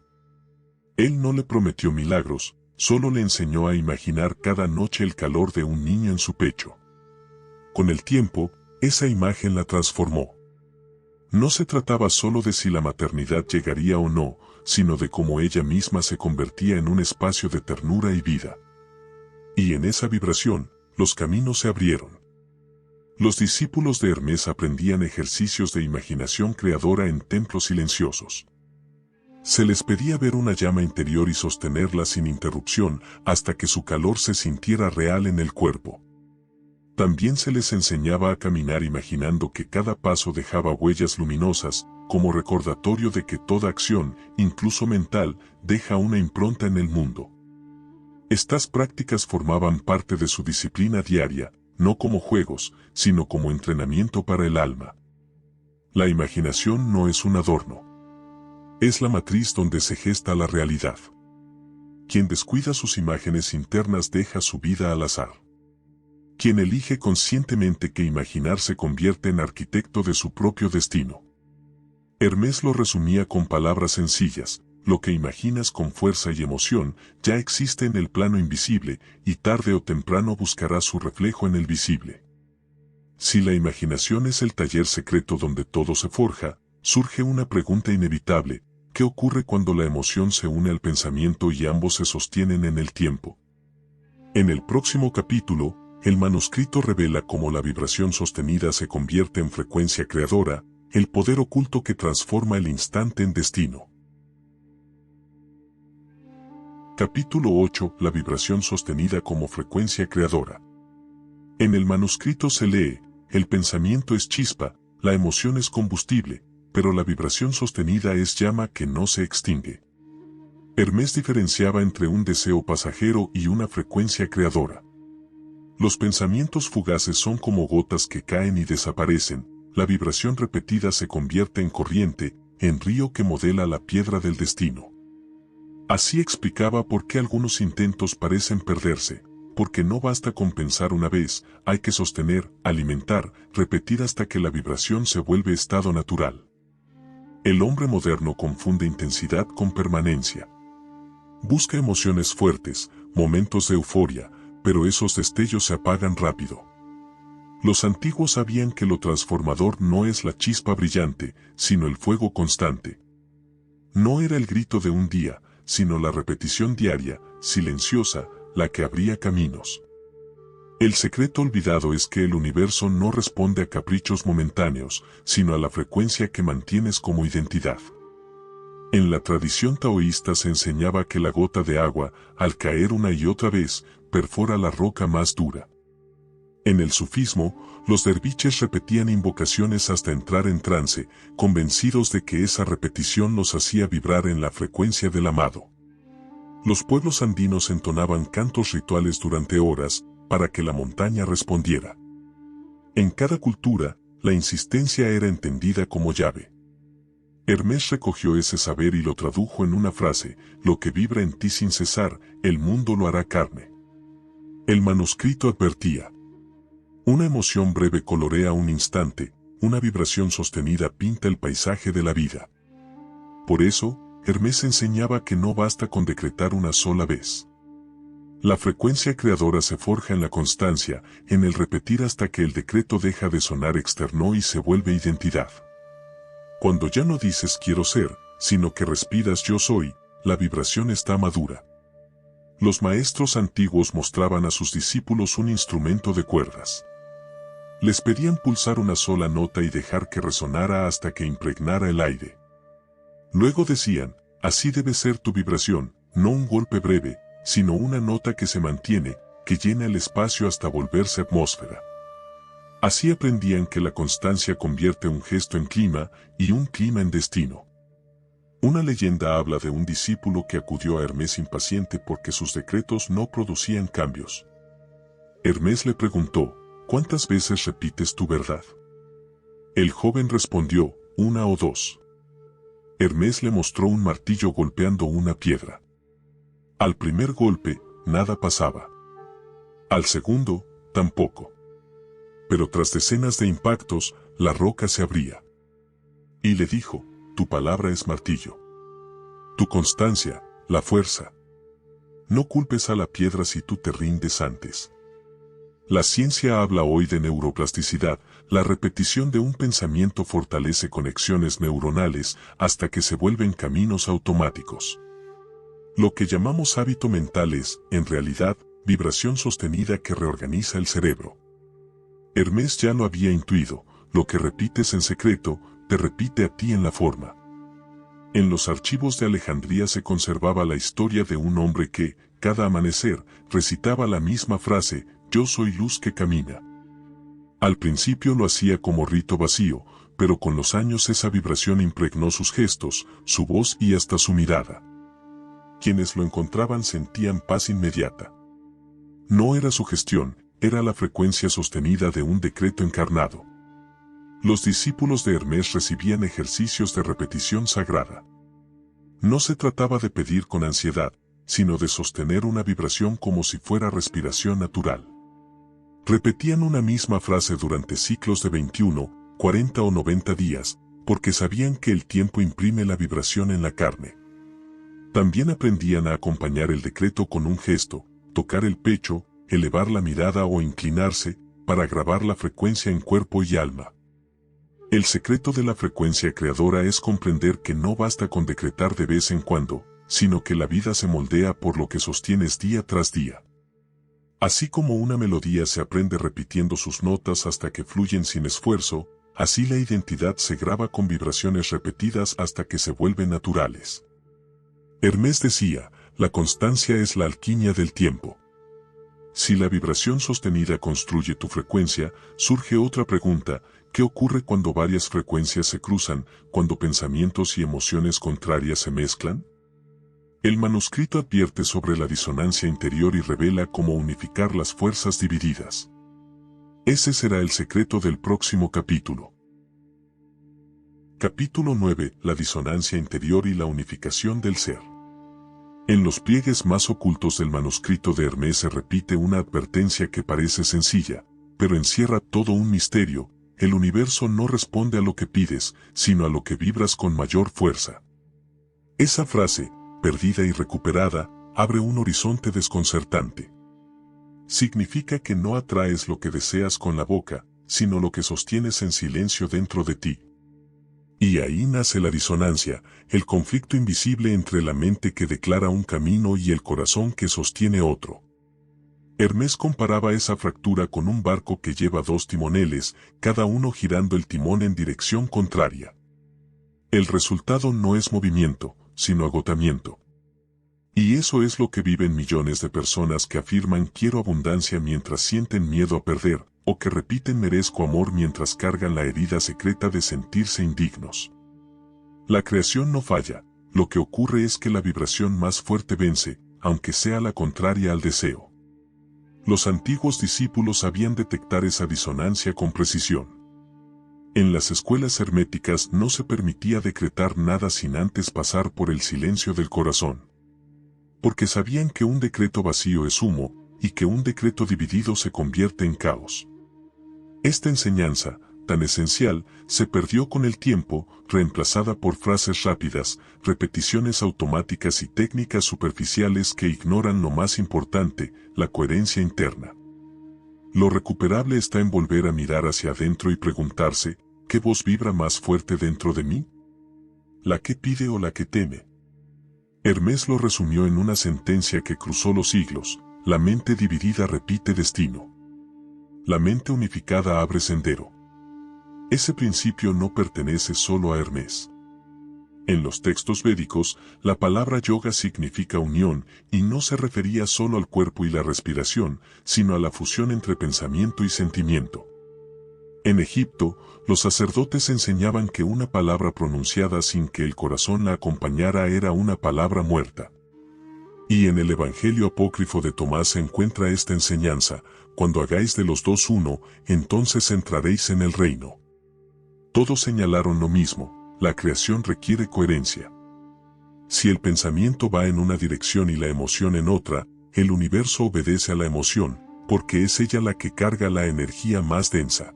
Él no le prometió milagros, solo le enseñó a imaginar cada noche el calor de un niño en su pecho. Con el tiempo, esa imagen la transformó. No se trataba solo de si la maternidad llegaría o no, sino de cómo ella misma se convertía en un espacio de ternura y vida. Y en esa vibración, los caminos se abrieron. Los discípulos de Hermés aprendían ejercicios de imaginación creadora en templos silenciosos. Se les pedía ver una llama interior y sostenerla sin interrupción hasta que su calor se sintiera real en el cuerpo. También se les enseñaba a caminar imaginando que cada paso dejaba huellas luminosas, como recordatorio de que toda acción, incluso mental, deja una impronta en el mundo. Estas prácticas formaban parte de su disciplina diaria, no como juegos, sino como entrenamiento para el alma. La imaginación no es un adorno. Es la matriz donde se gesta la realidad. Quien descuida sus imágenes internas deja su vida al azar. Quien elige conscientemente que imaginar se convierte en arquitecto de su propio destino. Hermés lo resumía con palabras sencillas: lo que imaginas con fuerza y emoción ya existe en el plano invisible y tarde o temprano buscará su reflejo en el visible. Si la imaginación es el taller secreto donde todo se forja, surge una pregunta inevitable: ¿qué ocurre cuando la emoción se une al pensamiento y ambos se sostienen en el tiempo? En el próximo capítulo, el manuscrito revela cómo la vibración sostenida se convierte en frecuencia creadora, el poder oculto que transforma el instante en destino. Capítulo 8. La vibración sostenida como frecuencia creadora. En el manuscrito se lee: el pensamiento es chispa, la emoción es combustible, pero la vibración sostenida es llama que no se extingue. Hermés diferenciaba entre un deseo pasajero y una frecuencia creadora. Los pensamientos fugaces son como gotas que caen y desaparecen, la vibración repetida se convierte en corriente, en río que modela la piedra del destino. Así explicaba por qué algunos intentos parecen perderse, porque no basta con pensar una vez, hay que sostener, alimentar, repetir hasta que la vibración se vuelve estado natural. El hombre moderno confunde intensidad con permanencia. Busca emociones fuertes, momentos de euforia, pero esos destellos se apagan rápido. Los antiguos sabían que lo transformador no es la chispa brillante, sino el fuego constante. No era el grito de un día, sino la repetición diaria, silenciosa, la que abría caminos. El secreto olvidado es que el universo no responde a caprichos momentáneos, sino a la frecuencia que mantienes como identidad. En la tradición taoísta se enseñaba que la gota de agua, al caer una y otra vez, perfora la roca más dura. En el sufismo, los derviches repetían invocaciones hasta entrar en trance, convencidos de que esa repetición los hacía vibrar en la frecuencia del amado. Los pueblos andinos entonaban cantos rituales durante horas, para que la montaña respondiera. En cada cultura, la insistencia era entendida como llave. Hermés recogió ese saber y lo tradujo en una frase: lo que vibra en ti sin cesar, el mundo lo hará carne. El manuscrito advertía: una emoción breve colorea un instante, una vibración sostenida pinta el paisaje de la vida. Por eso, Hermés enseñaba que no basta con decretar una sola vez. La frecuencia creadora se forja en la constancia, en el repetir hasta que el decreto deja de sonar externo y se vuelve identidad. Cuando ya no dices quiero ser, sino que respiras yo soy, la vibración está madura. Los maestros antiguos mostraban a sus discípulos un instrumento de cuerdas. Les pedían pulsar una sola nota y dejar que resonara hasta que impregnara el aire. Luego decían: así debe ser tu vibración, no un golpe breve, sino una nota que se mantiene, que llena el espacio hasta volverse atmósfera. Así aprendían que la constancia convierte un gesto en clima, y un clima en destino. Una leyenda habla de un discípulo que acudió a Hermés impaciente porque sus decretos no producían cambios. Hermés le preguntó: ¿cuántas veces repites tu verdad? El joven respondió: una o dos. Hermés le mostró un martillo golpeando una piedra. Al primer golpe, nada pasaba. Al segundo, tampoco. Pero tras decenas de impactos, la roca se abría. Y le dijo: tu palabra es martillo. Tu constancia, la fuerza. No culpes a la piedra si tú te rindes antes. La ciencia habla hoy de neuroplasticidad, la repetición de un pensamiento fortalece conexiones neuronales hasta que se vuelven caminos automáticos. Lo que llamamos hábito mental es, en realidad, vibración sostenida que reorganiza el cerebro. Hermés ya lo había intuido: lo que repites en secreto, te repite a ti en la forma. En los archivos de Alejandría se conservaba la historia de un hombre que, cada amanecer, recitaba la misma frase: yo soy luz que camina. Al principio lo hacía como rito vacío, pero con los años esa vibración impregnó sus gestos, su voz y hasta su mirada. Quienes lo encontraban sentían paz inmediata. No era sugestión, era la frecuencia sostenida de un decreto encarnado. Los discípulos de Hermés recibían ejercicios de repetición sagrada. No se trataba de pedir con ansiedad, sino de sostener una vibración como si fuera respiración natural. Repetían una misma frase durante ciclos de 21, 40 o 90 días, porque sabían que el tiempo imprime la vibración en la carne. También aprendían a acompañar el decreto con un gesto, tocar el pecho, elevar la mirada o inclinarse, para grabar la frecuencia en cuerpo y alma. El secreto de la frecuencia creadora es comprender que no basta con decretar de vez en cuando, sino que la vida se moldea por lo que sostienes día tras día. Así como una melodía se aprende repitiendo sus notas hasta que fluyen sin esfuerzo, así la identidad se graba con vibraciones repetidas hasta que se vuelven naturales. Hermés decía: la constancia es la alquimia del tiempo. Si la vibración sostenida construye tu frecuencia, surge otra pregunta: ¿qué ocurre cuando varias frecuencias se cruzan, cuando pensamientos y emociones contrarias se mezclan? El manuscrito advierte sobre la disonancia interior y revela cómo unificar las fuerzas divididas. Ese será el secreto del próximo capítulo. Capítulo 9. La disonancia interior y la unificación del ser. En los pliegues más ocultos del manuscrito de Hermés se repite una advertencia que parece sencilla, pero encierra todo un misterio. El universo no responde a lo que pides, sino a lo que vibras con mayor fuerza. Esa frase, perdida y recuperada, abre un horizonte desconcertante. Significa que no atraes lo que deseas con la boca, sino lo que sostienes en silencio dentro de ti. Y ahí nace la disonancia, el conflicto invisible entre la mente que declara un camino y el corazón que sostiene otro. Hermés comparaba esa fractura con un barco que lleva dos timoneles, cada uno girando el timón en dirección contraria. El resultado no es movimiento, sino agotamiento. Y eso es lo que viven millones de personas que afirman quiero abundancia mientras sienten miedo a perder, o que repiten merezco amor mientras cargan la herida secreta de sentirse indignos. La creación no falla, lo que ocurre es que la vibración más fuerte vence, aunque sea la contraria al deseo. Los antiguos discípulos sabían detectar esa disonancia con precisión. En las escuelas herméticas no se permitía decretar nada sin antes pasar por el silencio del corazón. Porque sabían que un decreto vacío es humo, y que un decreto dividido se convierte en caos. Esta enseñanza, tan esencial, se perdió con el tiempo, reemplazada por frases rápidas, repeticiones automáticas y técnicas superficiales que ignoran lo más importante, la coherencia interna. Lo recuperable está en volver a mirar hacia adentro y preguntarse, ¿qué voz vibra más fuerte dentro de mí? ¿La que pide o la que teme? Hermés lo resumió en una sentencia que cruzó los siglos: la mente dividida repite destino. La mente unificada abre sendero. Ese principio no pertenece solo a Hermés. En los textos védicos, la palabra yoga significa unión, y no se refería solo al cuerpo y la respiración, sino a la fusión entre pensamiento y sentimiento. En Egipto, los sacerdotes enseñaban que una palabra pronunciada sin que el corazón la acompañara era una palabra muerta. Y en el Evangelio apócrifo de Tomás se encuentra esta enseñanza: cuando hagáis de los dos uno, entonces entraréis en el reino. Todos señalaron lo mismo: la creación requiere coherencia. Si el pensamiento va en una dirección y la emoción en otra, el universo obedece a la emoción, porque es ella la que carga la energía más densa.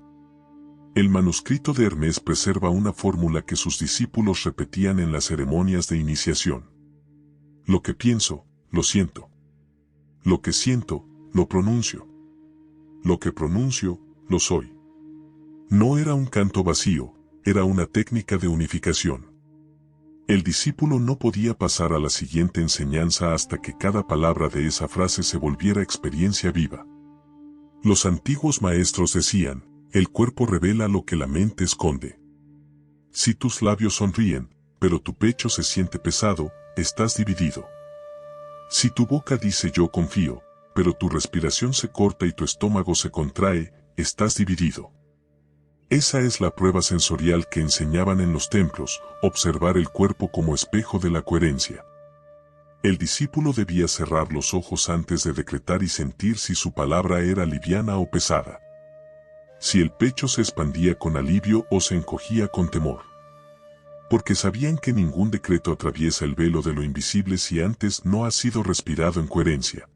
El manuscrito de Hermés preserva una fórmula que sus discípulos repetían en las ceremonias de iniciación. Lo que pienso, lo siento. Lo que siento, lo pronuncio. Lo que pronuncio, lo soy. No era un canto vacío, era una técnica de unificación. El discípulo no podía pasar a la siguiente enseñanza hasta que cada palabra de esa frase se volviera experiencia viva. Los antiguos maestros decían: el cuerpo revela lo que la mente esconde. Si tus labios sonríen, pero tu pecho se siente pesado, estás dividido. Si tu boca dice yo confío, pero tu respiración se corta y tu estómago se contrae, estás dividido. Esa es la prueba sensorial que enseñaban en los templos: observar el cuerpo como espejo de la coherencia. El discípulo debía cerrar los ojos antes de decretar y sentir si su palabra era liviana o pesada. Si el pecho se expandía con alivio o se encogía con temor. Porque sabían que ningún decreto atraviesa el velo de lo invisible si antes no ha sido respirado en coherencia.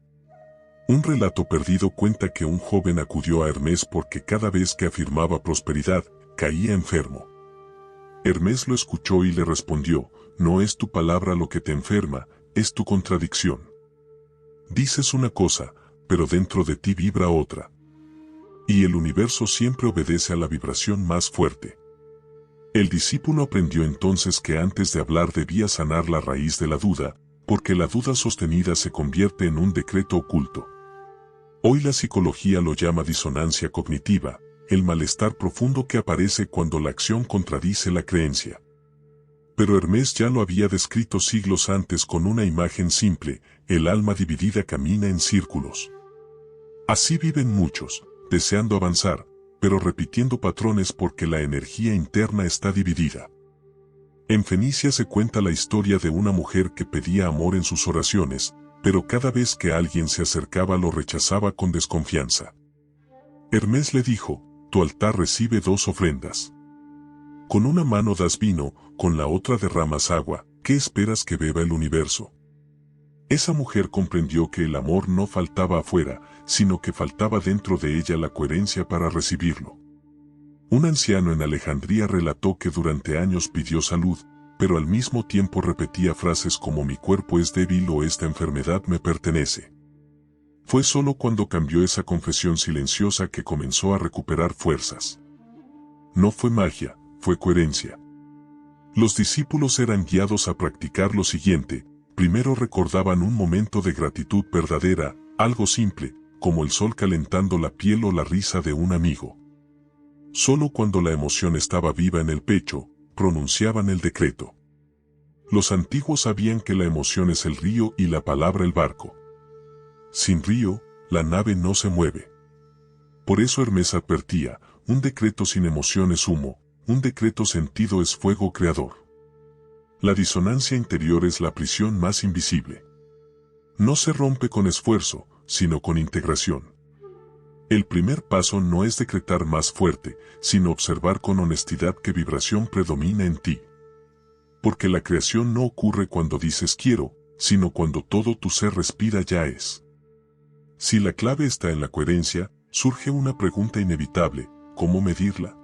Un relato perdido cuenta que un joven acudió a Hermés porque cada vez que afirmaba prosperidad, caía enfermo. Hermés lo escuchó y le respondió: no es tu palabra lo que te enferma, es tu contradicción. Dices una cosa, pero dentro de ti vibra otra. Y el universo siempre obedece a la vibración más fuerte. El discípulo aprendió entonces que antes de hablar debía sanar la raíz de la duda, porque la duda sostenida se convierte en un decreto oculto. Hoy la psicología lo llama disonancia cognitiva, el malestar profundo que aparece cuando la acción contradice la creencia. Pero Hermés ya lo había descrito siglos antes con una imagen simple: el alma dividida camina en círculos. Así viven muchos, deseando avanzar, pero repitiendo patrones porque la energía interna está dividida. En Fenicia se cuenta la historia de una mujer que pedía amor en sus oraciones, pero cada vez que alguien se acercaba lo rechazaba con desconfianza. Hermés le dijo: tu altar recibe 2 ofrendas. Con una mano das vino, con la otra derramas agua, ¿qué esperas que beba el universo? Esa mujer comprendió que el amor no faltaba afuera, sino que faltaba dentro de ella la coherencia para recibirlo. Un anciano en Alejandría relató que durante años pidió salud, pero al mismo tiempo repetía frases como mi cuerpo es débil o esta enfermedad me pertenece. Fue solo cuando cambió esa confesión silenciosa que comenzó a recuperar fuerzas. No fue magia, fue coherencia. Los discípulos eran guiados a practicar lo siguiente: primero recordaban un momento de gratitud verdadera, algo simple, como el sol calentando la piel o la risa de un amigo. Solo cuando la emoción estaba viva en el pecho, pronunciaban el decreto. Los antiguos sabían que la emoción es el río y la palabra el barco. Sin río, la nave no se mueve. Por eso Hermes advertía, un decreto sin emoción es humo, un decreto sentido es fuego creador. La disonancia interior es la prisión más invisible. No se rompe con esfuerzo, sino con integración. El primer paso no es decretar más fuerte, sino observar con honestidad qué vibración predomina en ti. Porque la creación no ocurre cuando dices quiero, sino cuando todo tu ser respira ya es. Si la clave está en la coherencia, surge una pregunta inevitable: ¿cómo medirla?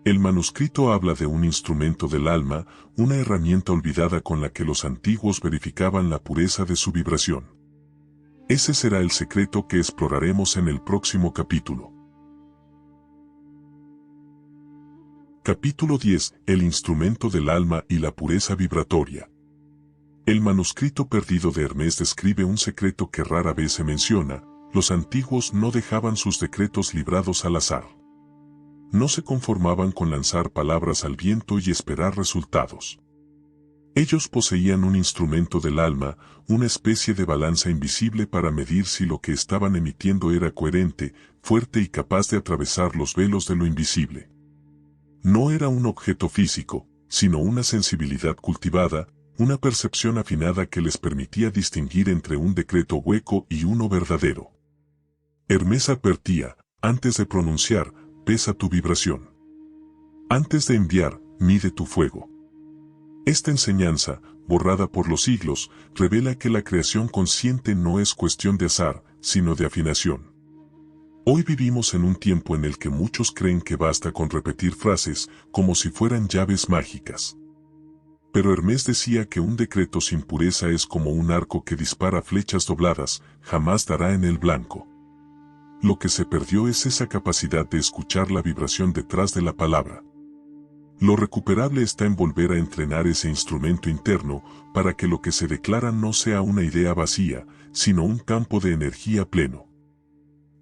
El manuscrito habla de un instrumento del alma, una herramienta olvidada con la que los antiguos verificaban la pureza de su vibración. Ese será el secreto que exploraremos en el próximo capítulo. Capítulo 10. El instrumento del alma y la pureza vibratoria. El manuscrito perdido de Hermes describe un secreto que rara vez se menciona: los antiguos no dejaban sus decretos librados al azar. No se conformaban con lanzar palabras al viento y esperar resultados. Ellos poseían un instrumento del alma, una especie de balanza invisible para medir si lo que estaban emitiendo era coherente, fuerte y capaz de atravesar los velos de lo invisible. No era un objeto físico, sino una sensibilidad cultivada, una percepción afinada que les permitía distinguir entre un decreto hueco y uno verdadero. Hermes advertía: antes de pronunciar, pesa tu vibración. Antes de enviar, mide tu fuego. Esta enseñanza, borrada por los siglos, revela que la creación consciente no es cuestión de azar, sino de afinación. Hoy vivimos en un tiempo en el que muchos creen que basta con repetir frases, como si fueran llaves mágicas. Pero Hermes decía que un decreto sin pureza es como un arco que dispara flechas dobladas, jamás dará en el blanco. Lo que se perdió es esa capacidad de escuchar la vibración detrás de la palabra. Lo recuperable está en volver a entrenar ese instrumento interno, para que lo que se declara no sea una idea vacía, sino un campo de energía pleno.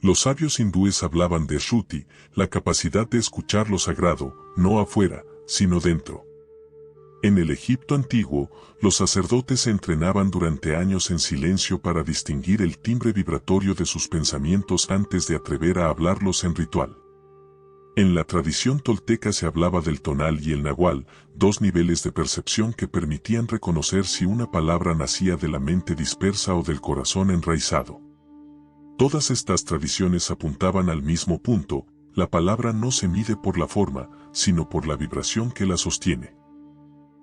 Los sabios hindúes hablaban de Shruti, la capacidad de escuchar lo sagrado, no afuera, sino dentro. En el Egipto antiguo, los sacerdotes se entrenaban durante años en silencio para distinguir el timbre vibratorio de sus pensamientos antes de atrever a hablarlos en ritual. En la tradición tolteca se hablaba del tonal y el nahual, dos niveles de percepción que permitían reconocer si una palabra nacía de la mente dispersa o del corazón enraizado. Todas estas tradiciones apuntaban al mismo punto: la palabra no se mide por la forma, sino por la vibración que la sostiene.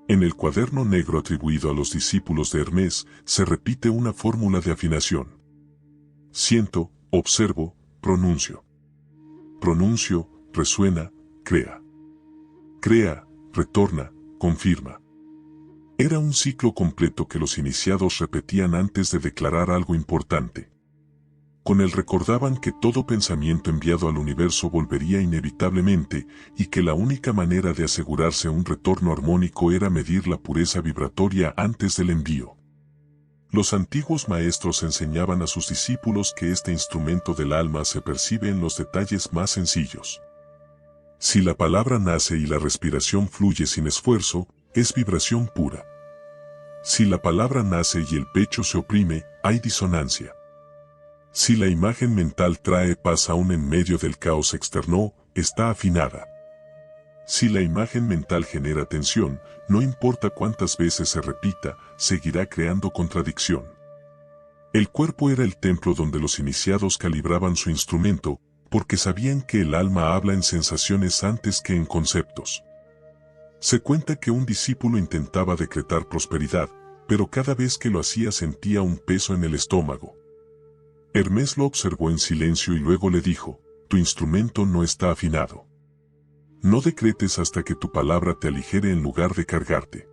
En el cuaderno negro atribuido a los discípulos de Hermes, se repite una fórmula de afinación. Siento, observo, pronuncio. Pronuncio, resuena, crea. Crea, retorna, confirma. Era un ciclo completo que los iniciados repetían antes de declarar algo importante. Con él recordaban que todo pensamiento enviado al universo volvería inevitablemente, y que la única manera de asegurarse un retorno armónico era medir la pureza vibratoria antes del envío. Los antiguos maestros enseñaban a sus discípulos que este instrumento del alma se percibe en los detalles más sencillos. Si la palabra nace y la respiración fluye sin esfuerzo, es vibración pura. Si la palabra nace y el pecho se oprime, hay disonancia. Si la imagen mental trae paz aún en medio del caos externo, está afinada. Si la imagen mental genera tensión, no importa cuántas veces se repita, seguirá creando contradicción. El cuerpo era el templo donde los iniciados calibraban su instrumento, porque sabían que el alma habla en sensaciones antes que en conceptos. Se cuenta que un discípulo intentaba decretar prosperidad, pero cada vez que lo hacía sentía un peso en el estómago. Hermes lo observó en silencio y luego le dijo: tu instrumento no está afinado. No decretes hasta que tu palabra te aligere en lugar de cargarte.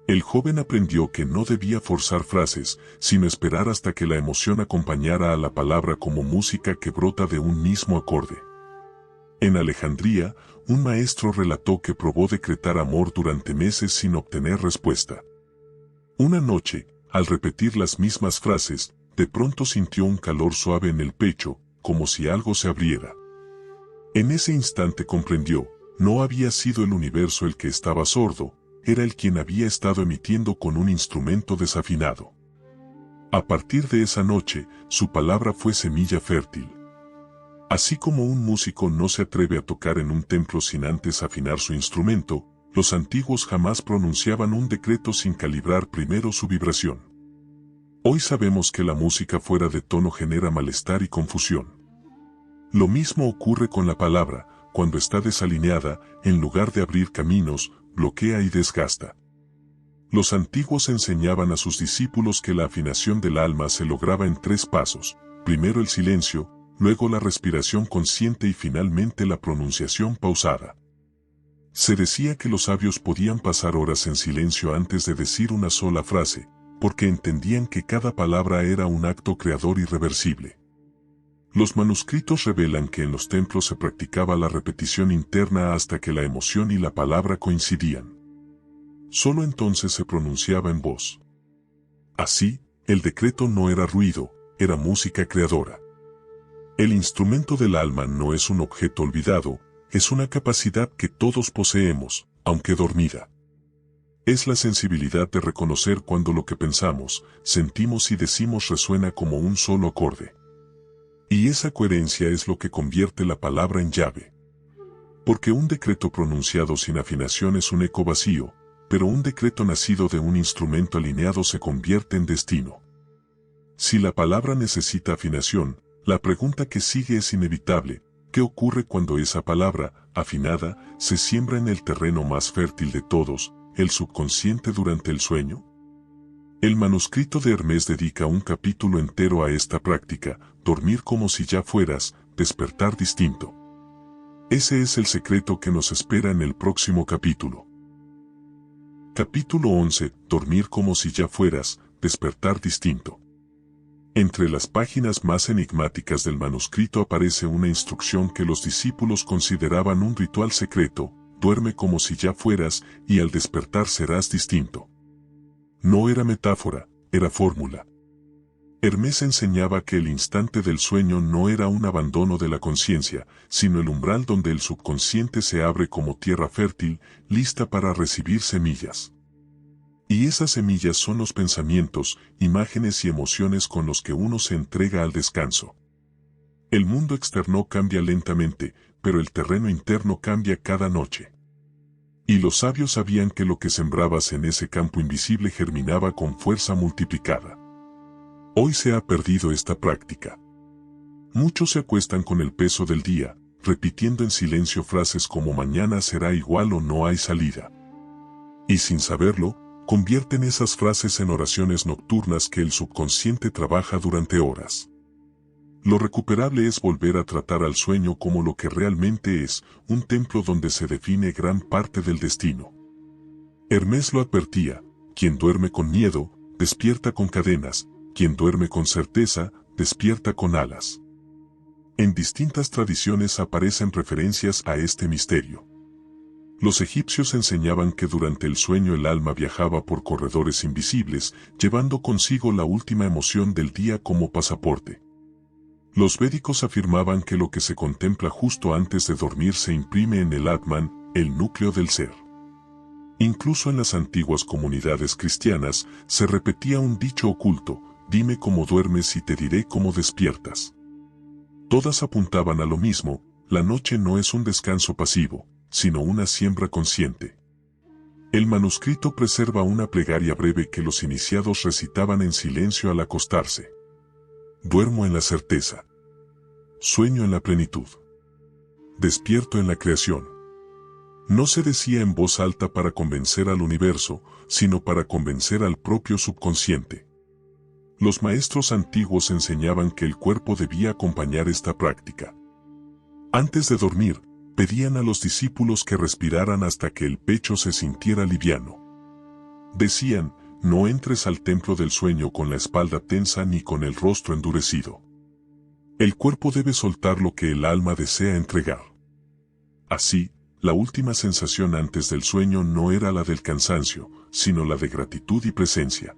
El joven aprendió que no debía forzar frases, sino esperar hasta que la emoción acompañara a la palabra como música que brota de un mismo acorde. En Alejandría, un maestro relató que probó decretar amor durante meses sin obtener respuesta. Una noche, al repetir las mismas frases, de pronto sintió un calor suave en el pecho, como si algo se abriera. En ese instante comprendió, no había sido el universo el que estaba sordo, era el quien había estado emitiendo con un instrumento desafinado. A partir de esa noche, su palabra fue semilla fértil. Así como un músico no se atreve a tocar en un templo sin antes afinar su instrumento, los antiguos jamás pronunciaban un decreto sin calibrar primero su vibración. Hoy sabemos que la música fuera de tono genera malestar y confusión. Lo mismo ocurre con la palabra, cuando está desalineada, en lugar de abrir caminos, bloquea y desgasta. Los antiguos enseñaban a sus discípulos que la afinación del alma se lograba en 3 pasos, primero el silencio, luego la respiración consciente y finalmente la pronunciación pausada. Se decía que los sabios podían pasar horas en silencio antes de decir una sola frase, porque entendían que cada palabra era un acto creador irreversible. Los manuscritos revelan que en los templos se practicaba la repetición interna hasta que la emoción y la palabra coincidían. Solo entonces se pronunciaba en voz. Así, el decreto no era ruido, era música creadora. El instrumento del alma no es un objeto olvidado, es una capacidad que todos poseemos, aunque dormida. Es la sensibilidad de reconocer cuando lo que pensamos, sentimos y decimos resuena como un solo acorde. Y esa coherencia es lo que convierte la palabra en llave. Porque un decreto pronunciado sin afinación es un eco vacío, pero un decreto nacido de un instrumento alineado se convierte en destino. Si la palabra necesita afinación, la pregunta que sigue es inevitable: ¿qué ocurre cuando esa palabra, afinada, se siembra en el terreno más fértil de todos, el subconsciente durante el sueño? El manuscrito de Hermes dedica un capítulo entero a esta práctica: dormir como si ya fueras, despertar distinto. Ese es el secreto que nos espera en el próximo capítulo. Capítulo 11. Dormir como si ya fueras, despertar distinto. Entre las páginas más enigmáticas del manuscrito aparece una instrucción que los discípulos consideraban un ritual secreto: duerme como si ya fueras, y al despertar serás distinto. No era metáfora, era fórmula. Hermes enseñaba que el instante del sueño no era un abandono de la conciencia, sino el umbral donde el subconsciente se abre como tierra fértil, lista para recibir semillas. Y esas semillas son los pensamientos, imágenes y emociones con los que uno se entrega al descanso. El mundo externo cambia lentamente, pero el terreno interno cambia cada noche. Y los sabios sabían que lo que sembrabas en ese campo invisible germinaba con fuerza multiplicada. Hoy se ha perdido esta práctica. Muchos se acuestan con el peso del día, repitiendo en silencio frases como mañana será igual o no hay salida. Y sin saberlo, convierten esas frases en oraciones nocturnas que el subconsciente trabaja durante horas. Lo recuperable es volver a tratar al sueño como lo que realmente es: un templo donde se define gran parte del destino. Hermes lo advertía: quien duerme con miedo, despierta con cadenas; quien duerme con certeza, despierta con alas. En distintas tradiciones aparecen referencias a este misterio. Los egipcios enseñaban que durante el sueño el alma viajaba por corredores invisibles, llevando consigo la última emoción del día como pasaporte. Los védicos afirmaban que lo que se contempla justo antes de dormir se imprime en el Atman, el núcleo del ser. Incluso en las antiguas comunidades cristianas se repetía un dicho oculto: dime cómo duermes y te diré cómo despiertas. Todas apuntaban a lo mismo: la noche no es un descanso pasivo, sino una siembra consciente. El manuscrito preserva una plegaria breve que los iniciados recitaban en silencio al acostarse. Duermo en la certeza. Sueño en la plenitud. Despierto en la creación. No se decía en voz alta para convencer al universo, sino para convencer al propio subconsciente. Los maestros antiguos enseñaban que el cuerpo debía acompañar esta práctica. Antes de dormir, pedían a los discípulos que respiraran hasta que el pecho se sintiera liviano. Decían, no entres al templo del sueño con la espalda tensa ni con el rostro endurecido. El cuerpo debe soltar lo que el alma desea entregar. Así, la última sensación antes del sueño no era la del cansancio, sino la de gratitud y presencia.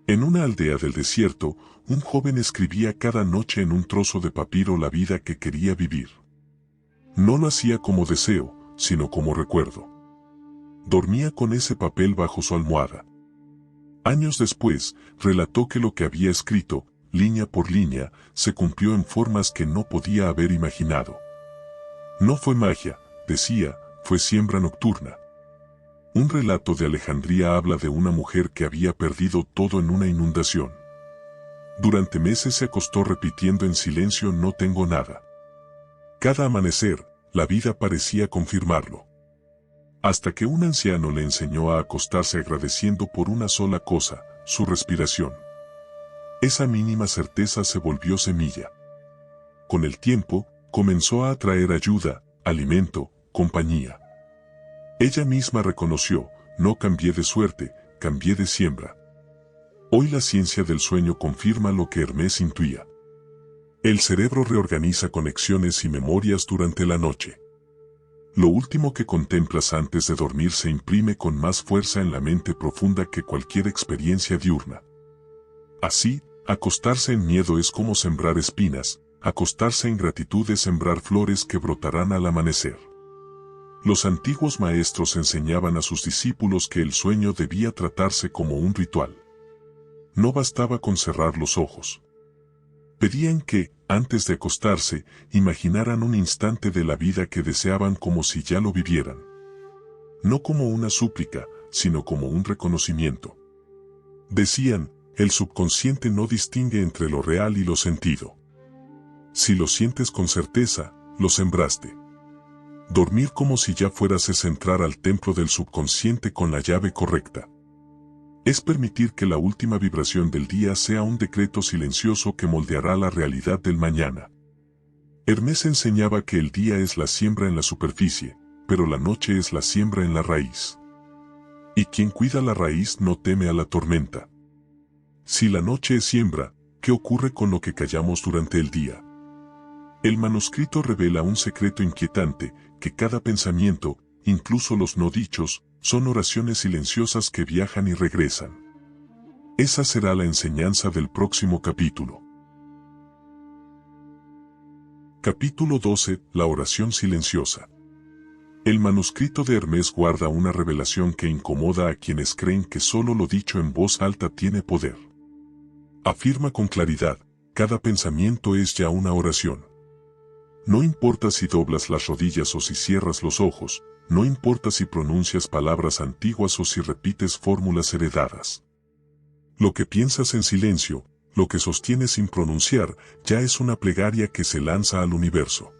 En una aldea del desierto, un joven escribía cada noche en un trozo de papiro la vida que quería vivir. No lo hacía como deseo, sino como recuerdo. Dormía con ese papel bajo su almohada. Años después, relató que lo que había escrito, línea por línea, se cumplió en formas que no podía haber imaginado. No fue magia, decía, fue siembra nocturna. Un relato de Alejandría habla de una mujer que había perdido todo en una inundación. Durante meses se acostó repitiendo en silencio no tengo nada. Cada amanecer, la vida parecía confirmarlo. Hasta que un anciano le enseñó a acostarse agradeciendo por una sola cosa, su respiración. Esa mínima certeza se volvió semilla. Con el tiempo, comenzó a atraer ayuda, alimento, compañía. Ella misma reconoció, no cambié de suerte, cambié de siembra. Hoy la ciencia del sueño confirma lo que Hermés intuía. El cerebro reorganiza conexiones y memorias durante la noche. Lo último que contemplas antes de dormir se imprime con más fuerza en la mente profunda que cualquier experiencia diurna. Así, acostarse en miedo es como sembrar espinas, acostarse en gratitud es sembrar flores que brotarán al amanecer. Los antiguos maestros enseñaban a sus discípulos que el sueño debía tratarse como un ritual. No bastaba con cerrar los ojos. Pedían que, antes de acostarse, imaginaran un instante de la vida que deseaban como si ya lo vivieran. No como una súplica, sino como un reconocimiento. Decían, el subconsciente no distingue entre lo real y lo sentido. Si lo sientes con certeza, lo sembraste. Dormir como si ya fueras es entrar al templo del subconsciente con la llave correcta. Es permitir que la última vibración del día sea un decreto silencioso que moldeará la realidad del mañana. Hermés enseñaba que el día es la siembra en la superficie, pero la noche es la siembra en la raíz. Y quien cuida la raíz no teme a la tormenta. Si la noche es siembra, ¿qué ocurre con lo que callamos durante el día? El manuscrito revela un secreto inquietante, que cada pensamiento, incluso los no dichos, son oraciones silenciosas que viajan y regresan. Esa será la enseñanza del próximo capítulo. Capítulo 12. La oración silenciosa. El manuscrito de Hermés guarda una revelación que incomoda a quienes creen que solo lo dicho en voz alta tiene poder. Afirma con claridad, cada pensamiento es ya una oración. No importa si doblas las rodillas o si cierras los ojos, no importa si pronuncias palabras antiguas o si repites fórmulas heredadas. Lo que piensas en silencio, lo que sostienes sin pronunciar, ya es una plegaria que se lanza al universo.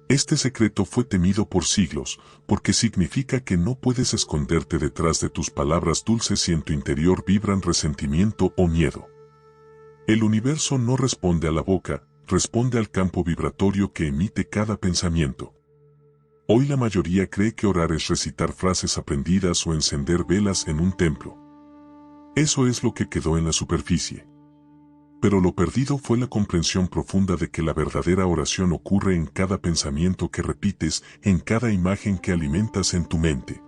Este secreto fue temido por siglos, porque significa que no puedes esconderte detrás de tus palabras dulces si en tu interior vibran resentimiento o miedo. El universo no responde a la boca, responde al campo vibratorio que emite cada pensamiento. Hoy la mayoría cree que orar es recitar frases aprendidas o encender velas en un templo. Eso es lo que quedó en la superficie. Pero lo perdido fue la comprensión profunda de que la verdadera oración ocurre en cada pensamiento que repites, en cada imagen que alimentas en tu mente.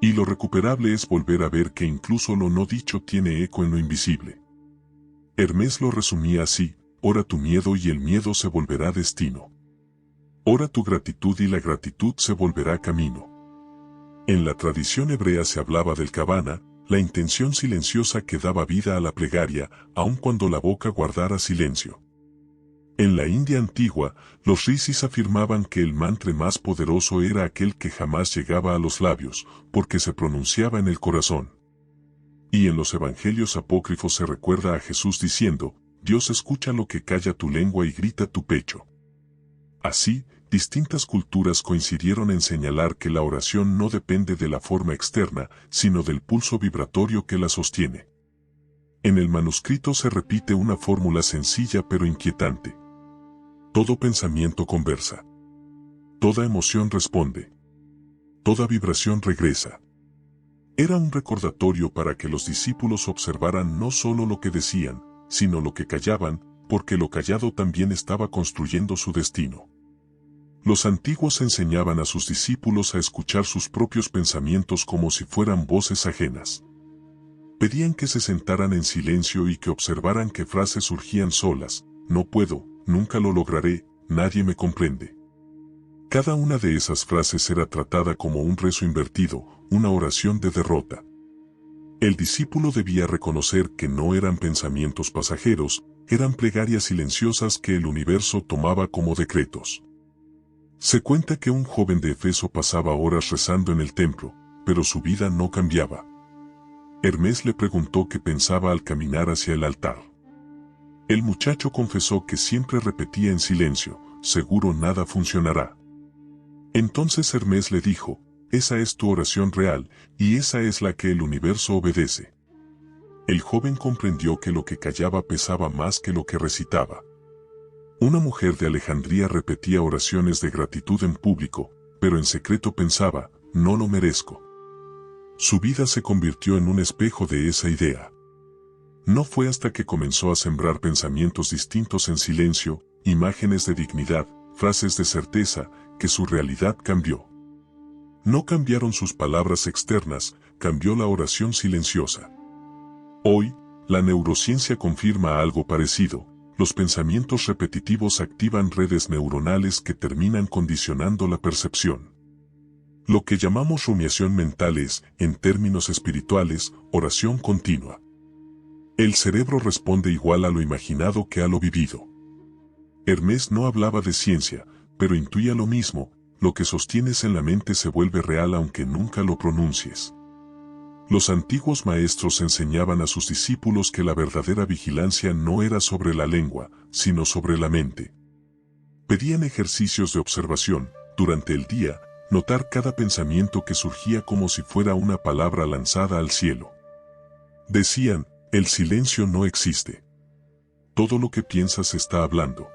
Y lo recuperable es volver a ver que incluso lo no dicho tiene eco en lo invisible. Hermés lo resumía así: ora tu miedo y el miedo se volverá destino. Ora tu gratitud y la gratitud se volverá camino. En la tradición hebrea se hablaba del kavana, la intención silenciosa que daba vida a la plegaria, aun cuando la boca guardara silencio. En la India antigua, los rishis afirmaban que el mantra más poderoso era aquel que jamás llegaba a los labios, porque se pronunciaba en el corazón. Y en los evangelios apócrifos se recuerda a Jesús diciendo: Dios escucha lo que calla tu lengua y grita tu pecho. Así, distintas culturas coincidieron en señalar que la oración no depende de la forma externa, sino del pulso vibratorio que la sostiene. En el manuscrito se repite una fórmula sencilla pero inquietante. Todo pensamiento conversa. Toda emoción responde. Toda vibración regresa. Era un recordatorio para que los discípulos observaran no solo lo que decían, sino lo que callaban, porque lo callado también estaba construyendo su destino. Los antiguos enseñaban a sus discípulos a escuchar sus propios pensamientos como si fueran voces ajenas. Pedían que se sentaran en silencio y que observaran qué frases surgían solas: no puedo, nunca lo lograré, nadie me comprende. Cada una de esas frases era tratada como un rezo invertido, una oración de derrota. El discípulo debía reconocer que no eran pensamientos pasajeros, eran plegarias silenciosas que el universo tomaba como decretos. Se cuenta que un joven de Efeso pasaba horas rezando en el templo, pero su vida no cambiaba. Hermes le preguntó qué pensaba al caminar hacia el altar. El muchacho confesó que siempre repetía en silencio: seguro nada funcionará. Entonces Hermes le dijo: esa es tu oración real, y esa es la que el universo obedece. El joven comprendió que lo que callaba pesaba más que lo que recitaba. Una mujer de Alejandría repetía oraciones de gratitud en público, pero en secreto pensaba: no lo merezco. Su vida se convirtió en un espejo de esa idea. No fue hasta que comenzó a sembrar pensamientos distintos en silencio, imágenes de dignidad, frases de certeza, que su realidad cambió. No cambiaron sus palabras externas, cambió la oración silenciosa. Hoy, la neurociencia confirma algo parecido. Los pensamientos repetitivos activan redes neuronales que terminan condicionando la percepción. Lo que llamamos rumiación mental es, en términos espirituales, oración continua. El cerebro responde igual a lo imaginado que a lo vivido. Hermes no hablaba de ciencia, pero intuía lo mismo: lo que sostienes en la mente se vuelve real aunque nunca lo pronuncies. Los antiguos maestros enseñaban a sus discípulos que la verdadera vigilancia no era sobre la lengua, sino sobre la mente. Pedían ejercicios de observación, durante el día, notar cada pensamiento que surgía como si fuera una palabra lanzada al cielo. Decían: el silencio no existe. Todo lo que piensas está hablando.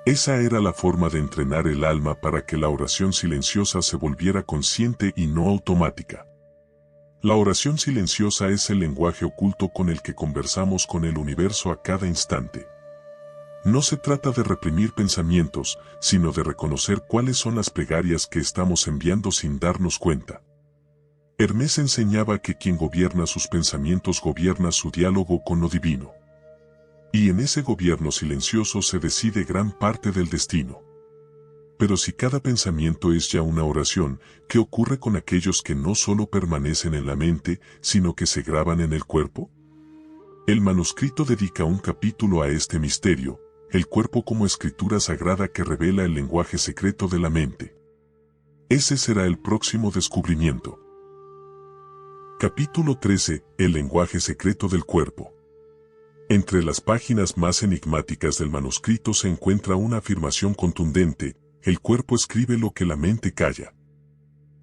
Esa era la forma de entrenar el alma para que la oración silenciosa se volviera consciente y no automática. La oración silenciosa es el lenguaje oculto con el que conversamos con el universo a cada instante. No se trata de reprimir pensamientos, sino de reconocer cuáles son las plegarias que estamos enviando sin darnos cuenta. Hermes enseñaba que quien gobierna sus pensamientos gobierna su diálogo con lo divino. Y en ese gobierno silencioso se decide gran parte del destino. Pero si cada pensamiento es ya una oración, ¿qué ocurre con aquellos que no solo permanecen en la mente, sino que se graban en el cuerpo? El manuscrito dedica un capítulo a este misterio, el cuerpo como escritura sagrada que revela el lenguaje secreto de la mente. Ese será el próximo descubrimiento. Capítulo 13. El lenguaje secreto del cuerpo. Entre las páginas más enigmáticas del manuscrito se encuentra una afirmación contundente: el cuerpo escribe lo que la mente calla.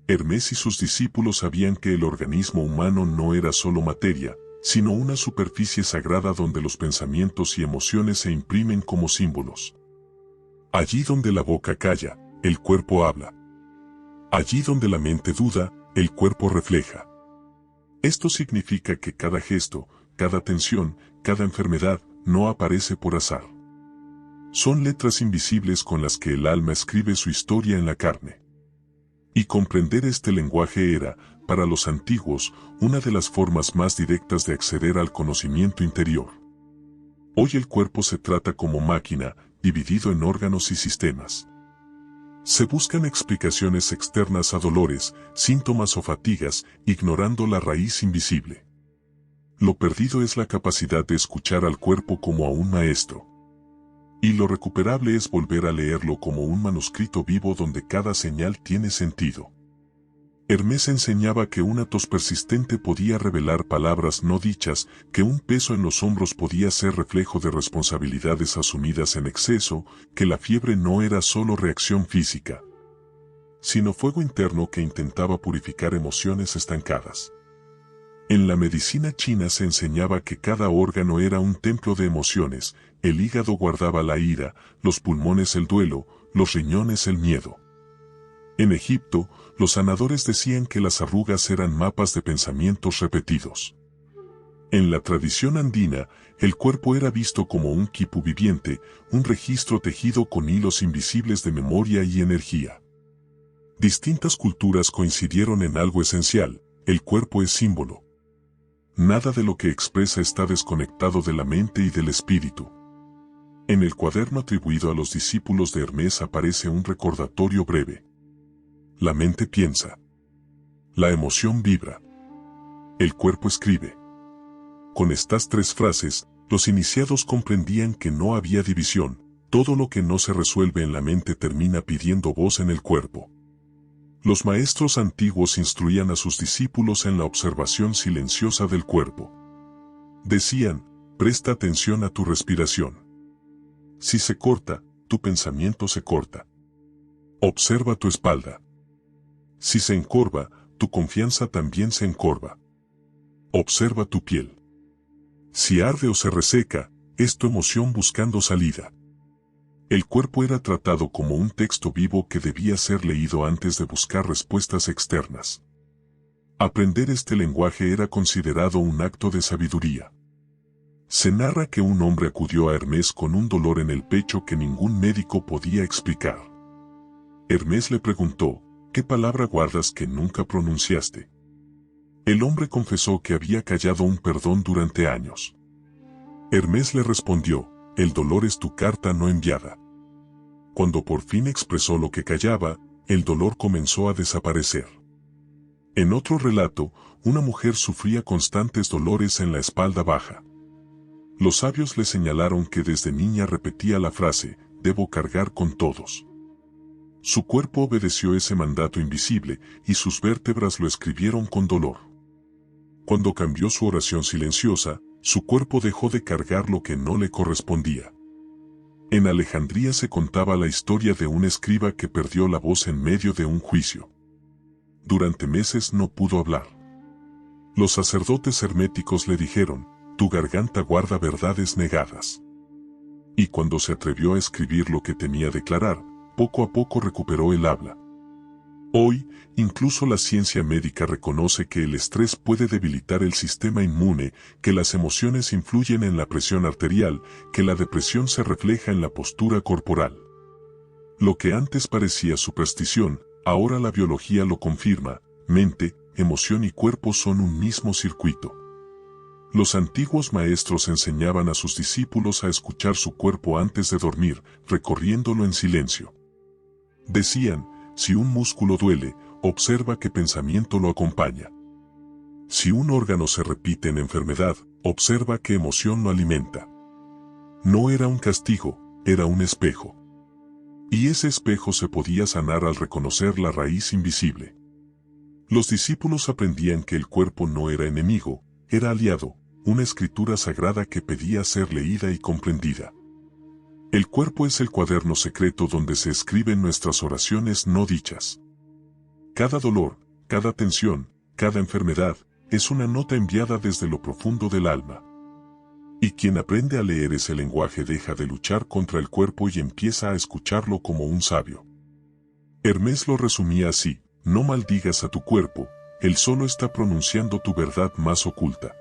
Hermes y sus discípulos sabían que el organismo humano no era solo materia, sino una superficie sagrada donde los pensamientos y emociones se imprimen como símbolos. Allí donde la boca calla, el cuerpo habla. Allí donde la mente duda, el cuerpo refleja. Esto significa que cada gesto, cada tensión, cada enfermedad, no aparece por azar. Son letras invisibles con las que el alma escribe su historia en la carne. Y comprender este lenguaje era, para los antiguos, una de las formas más directas de acceder al conocimiento interior. Hoy el cuerpo se trata como máquina, dividido en órganos y sistemas. Se buscan explicaciones externas a dolores, síntomas o fatigas, ignorando la raíz invisible. Lo perdido es la capacidad de escuchar al cuerpo como a un maestro. Y lo recuperable es volver a leerlo como un manuscrito vivo donde cada señal tiene sentido. Hermes enseñaba que una tos persistente podía revelar palabras no dichas, que un peso en los hombros podía ser reflejo de responsabilidades asumidas en exceso, que la fiebre no era solo reacción física, sino fuego interno que intentaba purificar emociones estancadas. En la medicina china se enseñaba que cada órgano era un templo de emociones, el hígado guardaba la ira, los pulmones el duelo, los riñones el miedo. En Egipto, los sanadores decían que las arrugas eran mapas de pensamientos repetidos. En la tradición andina, el cuerpo era visto como un quipu viviente, un registro tejido con hilos invisibles de memoria y energía. Distintas culturas coincidieron en algo esencial: el cuerpo es símbolo. Nada de lo que expresa está desconectado de la mente y del espíritu. En el cuaderno atribuido a los discípulos de Hermes aparece un recordatorio breve. La mente piensa. La emoción vibra. El cuerpo escribe. Con estas 3 frases, los iniciados comprendían que no había división, todo lo que no se resuelve en la mente termina pidiendo voz en el cuerpo. Los maestros antiguos instruían a sus discípulos en la observación silenciosa del cuerpo. Decían, presta atención a tu respiración. Si se corta, tu pensamiento se corta. Observa tu espalda. Si se encorva, tu confianza también se encorva. Observa tu piel. Si arde o se reseca, es tu emoción buscando salida. El cuerpo era tratado como un texto vivo que debía ser leído antes de buscar respuestas externas. Aprender este lenguaje era considerado un acto de sabiduría. Se narra que un hombre acudió a Hermes con un dolor en el pecho que ningún médico podía explicar. Hermes le preguntó, ¿qué palabra guardas que nunca pronunciaste? El hombre confesó que había callado un perdón durante años. Hermes le respondió, el dolor es tu carta no enviada. Cuando por fin expresó lo que callaba, el dolor comenzó a desaparecer. En otro relato, una mujer sufría constantes dolores en la espalda baja. Los sabios le señalaron que desde niña repetía la frase, debo cargar con todos. Su cuerpo obedeció ese mandato invisible, y sus vértebras lo escribieron con dolor. Cuando cambió su oración silenciosa, su cuerpo dejó de cargar lo que no le correspondía. En Alejandría se contaba la historia de un escriba que perdió la voz en medio de un juicio. Durante meses no pudo hablar. Los sacerdotes herméticos le dijeron, tu garganta guarda verdades negadas. Y cuando se atrevió a escribir lo que temía declarar, poco a poco recuperó el habla. Hoy, incluso la ciencia médica reconoce que el estrés puede debilitar el sistema inmune, que las emociones influyen en la presión arterial, que la depresión se refleja en la postura corporal. Lo que antes parecía superstición, ahora la biología lo confirma: mente, emoción y cuerpo son un mismo circuito. Los antiguos maestros enseñaban a sus discípulos a escuchar su cuerpo antes de dormir, recorriéndolo en silencio. Decían, si un músculo duele, observa qué pensamiento lo acompaña. Si un órgano se repite en enfermedad, observa qué emoción lo alimenta. No era un castigo, era un espejo. Y ese espejo se podía sanar al reconocer la raíz invisible. Los discípulos aprendían que el cuerpo no era enemigo, era aliado, una escritura sagrada que pedía ser leída y comprendida. El cuerpo es el cuaderno secreto donde se escriben nuestras oraciones no dichas. Cada dolor, cada tensión, cada enfermedad, es una nota enviada desde lo profundo del alma. Y quien aprende a leer ese lenguaje deja de luchar contra el cuerpo y empieza a escucharlo como un sabio. Hermes lo resumía así, no maldigas a tu cuerpo, él solo está pronunciando tu verdad más oculta.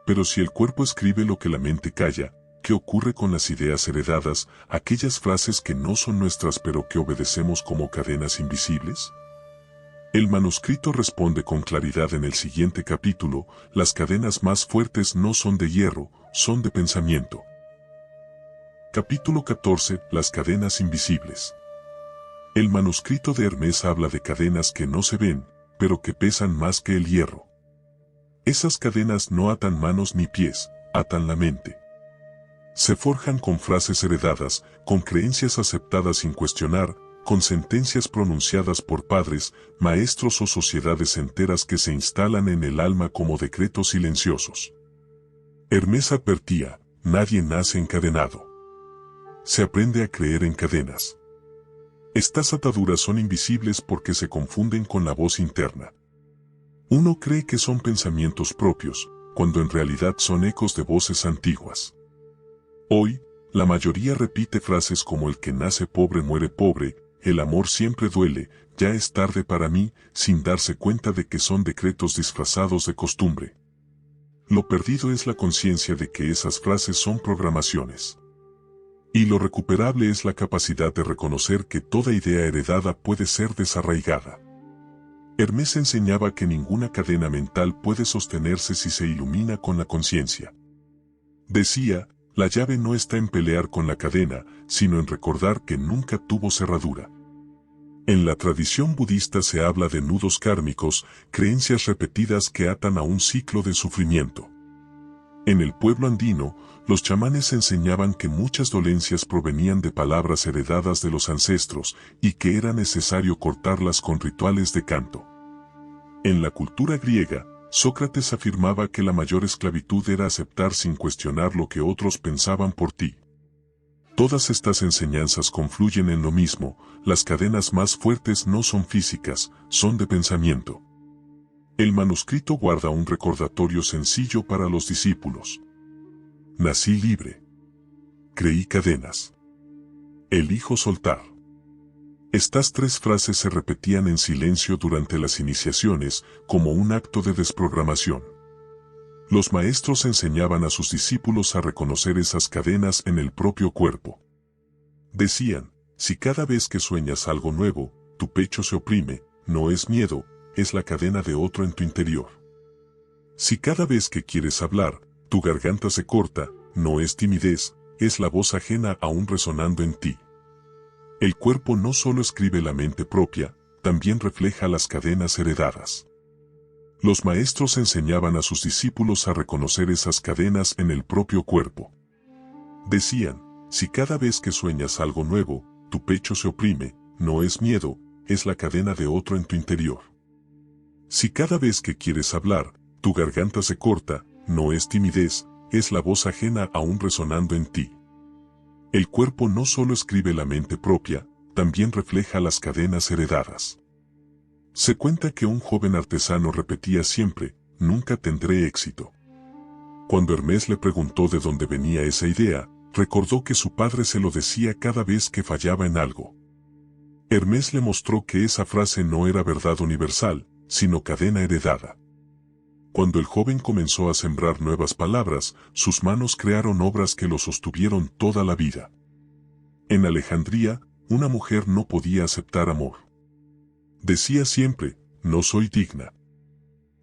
Pero si el cuerpo escribe lo que la mente calla, ¿qué ocurre con las ideas heredadas, aquellas frases que no son nuestras pero que obedecemos como cadenas invisibles? El manuscrito responde con claridad en el siguiente capítulo: las cadenas más fuertes no son de hierro, son de pensamiento. Capítulo 14. Las cadenas invisibles. El manuscrito de Hermes habla de cadenas que no se ven, pero que pesan más que el hierro. Esas cadenas no atan manos ni pies, atan la mente. Se forjan con frases heredadas, con creencias aceptadas sin cuestionar, con sentencias pronunciadas por padres, maestros o sociedades enteras que se instalan en el alma como decretos silenciosos. Hermes advertía, nadie nace encadenado. Se aprende a creer en cadenas. Estas ataduras son invisibles porque se confunden con la voz interna. Uno cree que son pensamientos propios, cuando en realidad son ecos de voces antiguas. Hoy, la mayoría repite frases como el que nace pobre muere pobre, el amor siempre duele, ya es tarde para mí, sin darse cuenta de que son decretos disfrazados de costumbre. Lo perdido es la conciencia de que esas frases son programaciones. Y lo recuperable es la capacidad de reconocer que toda idea heredada puede ser desarraigada. Hermes enseñaba que ninguna cadena mental puede sostenerse si se ilumina con la conciencia. Decía, la llave no está en pelear con la cadena, sino en recordar que nunca tuvo cerradura. En la tradición budista se habla de nudos kármicos, creencias repetidas que atan a un ciclo de sufrimiento. En el pueblo andino, los chamanes enseñaban que muchas dolencias provenían de palabras heredadas de los ancestros y que era necesario cortarlas con rituales de canto. En la cultura griega, Sócrates afirmaba que la mayor esclavitud era aceptar sin cuestionar lo que otros pensaban por ti. Todas estas enseñanzas confluyen en lo mismo, las cadenas más fuertes no son físicas, son de pensamiento. El manuscrito guarda un recordatorio sencillo para los discípulos. Nací libre. Creí cadenas. Elijo soltar. Estas tres frases se repetían en silencio durante las iniciaciones, como un acto de desprogramación. Los maestros enseñaban a sus discípulos a reconocer esas cadenas en el propio cuerpo. Decían, si cada vez que sueñas algo nuevo, tu pecho se oprime, no es miedo, es la cadena de otro en tu interior. Si cada vez que quieres hablar, tu garganta se corta, no es timidez, es la voz ajena aún resonando en ti. El cuerpo no solo escribe la mente propia, también refleja las cadenas heredadas. Los maestros enseñaban a sus discípulos a reconocer esas cadenas en el propio cuerpo. Decían, si cada vez que sueñas algo nuevo, tu pecho se oprime, no es miedo, es la cadena de otro en tu interior. Si cada vez que quieres hablar, tu garganta se corta, no es timidez, es la voz ajena aún resonando en ti. El cuerpo no solo escribe la mente propia, también refleja las cadenas heredadas. Se cuenta que un joven artesano repetía siempre, nunca tendré éxito. Cuando Hermes le preguntó de dónde venía esa idea, recordó que su padre se lo decía cada vez que fallaba en algo. Hermes le mostró que esa frase no era verdad universal, sino cadena heredada. Cuando el joven comenzó a sembrar nuevas palabras, sus manos crearon obras que lo sostuvieron toda la vida. En Alejandría, una mujer no podía aceptar amor. Decía siempre, no soy digna.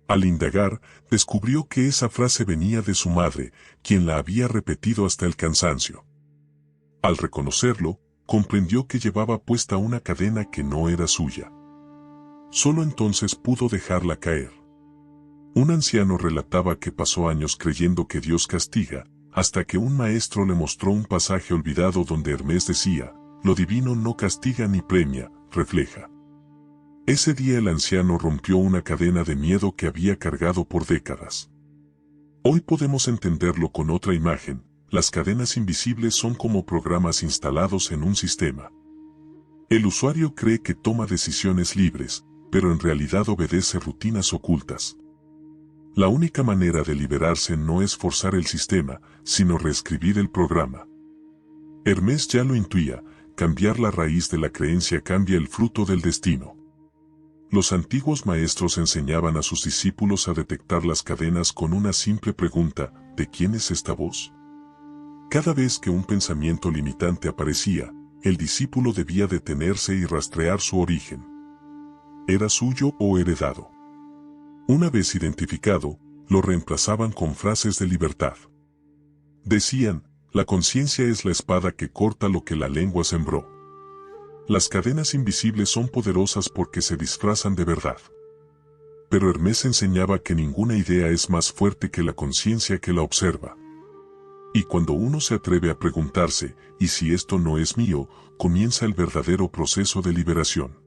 Al indagar, descubrió que esa frase venía de su madre, quien la había repetido hasta el cansancio. Al reconocerlo, comprendió que llevaba puesta una cadena que no era suya. Solo entonces pudo dejarla caer. Un anciano relataba que pasó años creyendo que Dios castiga, hasta que un maestro le mostró un pasaje olvidado donde Hermes decía, lo divino no castiga ni premia, refleja. Ese día el anciano rompió una cadena de miedo que había cargado por décadas. Hoy podemos entenderlo con otra imagen, las cadenas invisibles son como programas instalados en un sistema. El usuario cree que toma decisiones libres, pero en realidad obedece rutinas ocultas. La única manera de liberarse no es forzar el sistema, sino reescribir el programa. Hermes ya lo intuía, cambiar la raíz de la creencia cambia el fruto del destino. Los antiguos maestros enseñaban a sus discípulos a detectar las cadenas con una simple pregunta, ¿de quién es esta voz? Cada vez que un pensamiento limitante aparecía, el discípulo debía detenerse y rastrear su origen. ¿Era suyo o heredado? Una vez identificado, lo reemplazaban con frases de libertad. Decían, la conciencia es la espada que corta lo que la lengua sembró. Las cadenas invisibles son poderosas porque se disfrazan de verdad. Pero Hermes enseñaba que ninguna idea es más fuerte que la conciencia que la observa. Y cuando uno se atreve a preguntarse, ¿y si esto no es mío?, comienza el verdadero proceso de liberación.